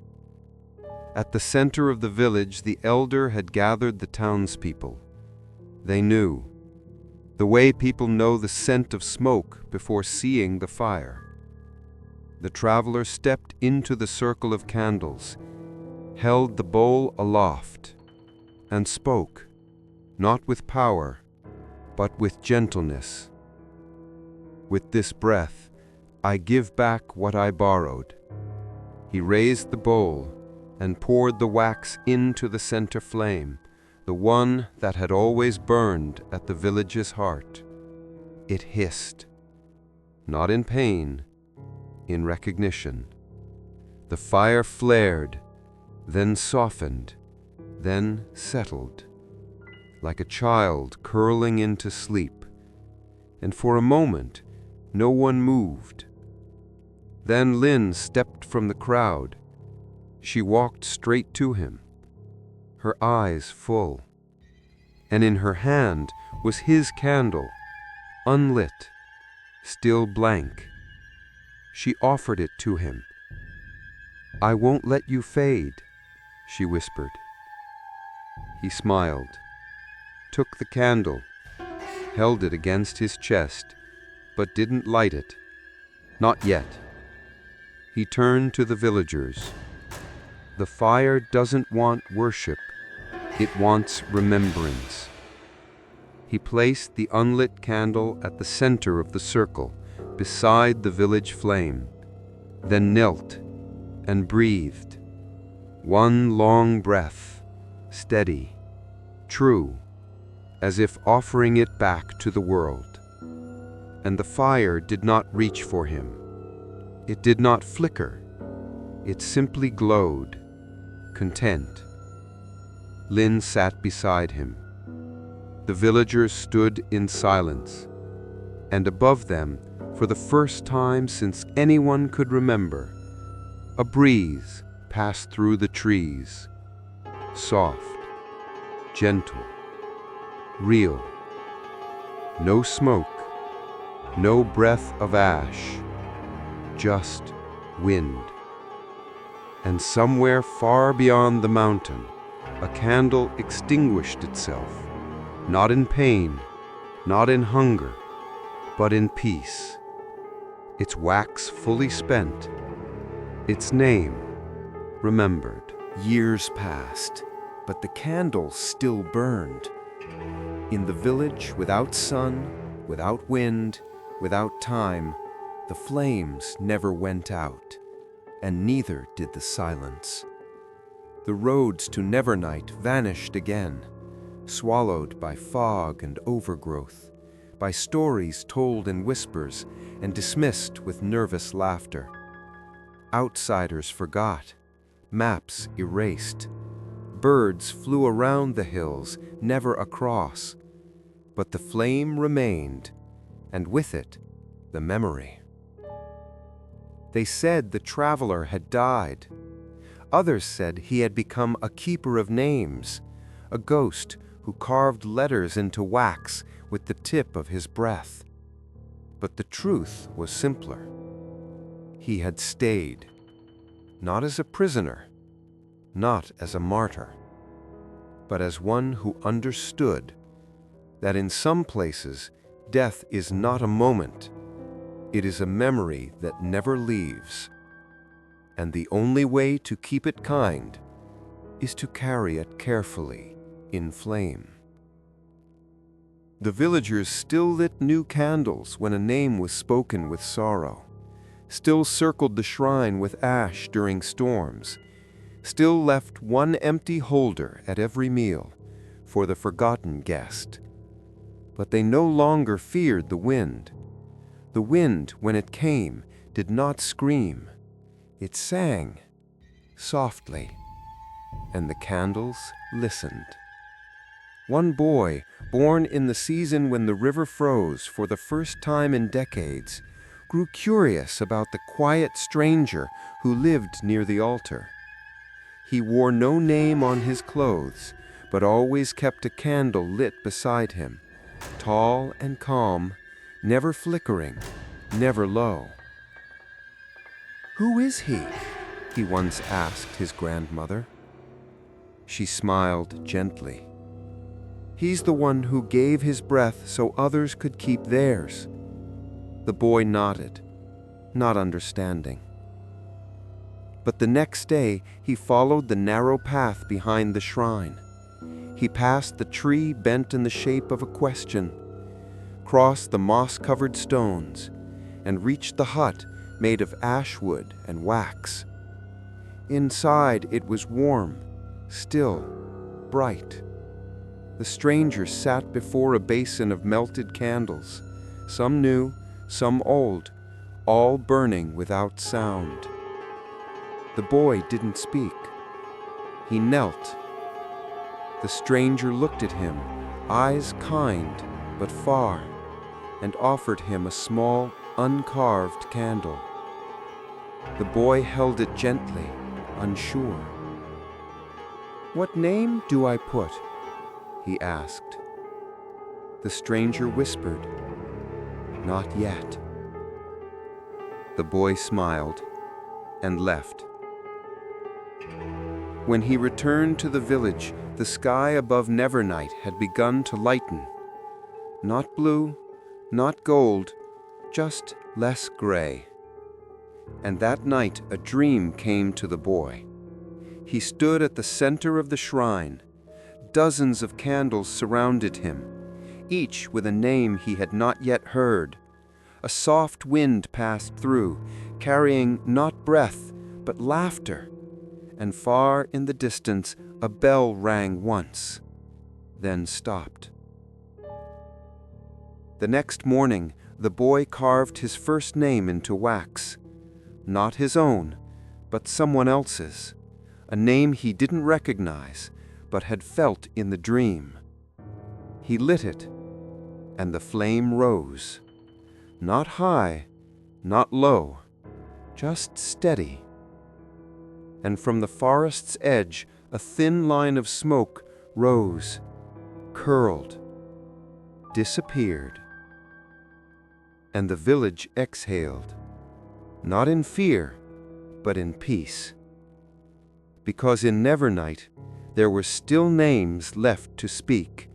At the center of the village, the elder had gathered the townspeople. They knew, the way people know the scent of smoke before seeing the fire. The traveler stepped into the circle of candles, held the bowl aloft, and spoke, not with power, but with gentleness. "With this breath, I give back what I borrowed." He raised the bowl and poured the wax into the center flame, the one that had always burned at the village's heart. It hissed, not in pain, in recognition. The fire flared, then softened, then settled, like a child curling into sleep, and for a moment no one moved. Then Lynn stepped from the crowd. She walked straight to him, her eyes full, and in her hand was his candle, unlit, still blank. She offered it to him. "I won't let you fade," she whispered. He smiled, took the candle, held it against his chest, but didn't light it. Not yet. He turned to the villagers. "The fire doesn't want worship, it wants remembrance." He placed the unlit candle at the center of the circle, beside the village flame, then knelt and breathed. One long breath, steady, true, as if offering it back to the world. And the fire did not reach for him. It did not flicker. It simply glowed, content. Lynn sat beside him. The villagers stood in silence, and above them, for the first time since anyone could remember, a breeze passed through the trees, soft, gentle, real. No smoke, no breath of ash, just wind. And somewhere far beyond the mountain, a candle extinguished itself, not in pain, not in hunger, but in peace. Its wax fully spent, its name remembered. Years passed, but the candle still burned. In the village, without sun, without wind, without time, the flames never went out, and neither did the silence. The roads to Nevernight vanished again, swallowed by fog and overgrowth, by stories told in whispers and dismissed with nervous laughter. Outsiders forgot, maps erased. Birds flew around the hills, never across. But the flame remained, and with it, the memory. They said the traveler had died. Others said he had become a keeper of names, a ghost who carved letters into wax with the tip of his breath. But the truth was simpler. He had stayed, not as a prisoner, not as a martyr, but as one who understood that in some places death is not a moment, it is a memory that never leaves. And the only way to keep it kind is to carry it carefully in flame. The villagers still lit new candles when a name was spoken with sorrow, still circled the shrine with ash during storms, still left one empty holder at every meal for the forgotten guest. But they no longer feared the wind. The wind, when it came, did not scream. It sang softly, and the candles listened. One boy, born in the season when the river froze for the first time in decades, grew curious about the quiet stranger who lived near the altar. He wore no name on his clothes, but always kept a candle lit beside him, tall and calm, never flickering, never low. "Who is he?" he once asked his grandmother. She smiled gently. "He's the one who gave his breath so others could keep theirs." The boy nodded, not understanding. But the next day, he followed the narrow path behind the shrine. He passed the tree bent in the shape of a question, crossed the moss-covered stones, and reached the hut made of ash wood and wax. Inside it was warm, still, bright. The stranger sat before a basin of melted candles, some new, some old, all burning without sound. The boy didn't speak. He knelt. The stranger looked at him, eyes kind but far, and offered him a small, uncarved candle. The boy held it gently, unsure. "What name do I put?" he asked. The stranger whispered, "Not yet." The boy smiled and left. When he returned to the village, the sky above Nevernight had begun to lighten. Not blue, not gold, just less gray. And that night a dream came to the boy. He stood at the center of the shrine. Dozens of candles surrounded him, each with a name he had not yet heard. A soft wind passed through, carrying not breath, but laughter. And far in the distance, a bell rang once, then stopped. The next morning, the boy carved his first name into wax. Not his own, but someone else's. A name he didn't recognize, but had felt in the dream. He lit it, and the flame rose. Not high, not low, just steady. And from the forest's edge, a thin line of smoke rose, curled, disappeared. And the village exhaled, not in fear, but in peace. Because in Nevernight, there were still names left to speak,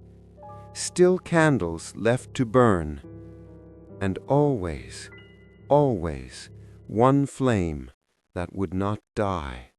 still candles left to burn, and always, always one flame that would not die.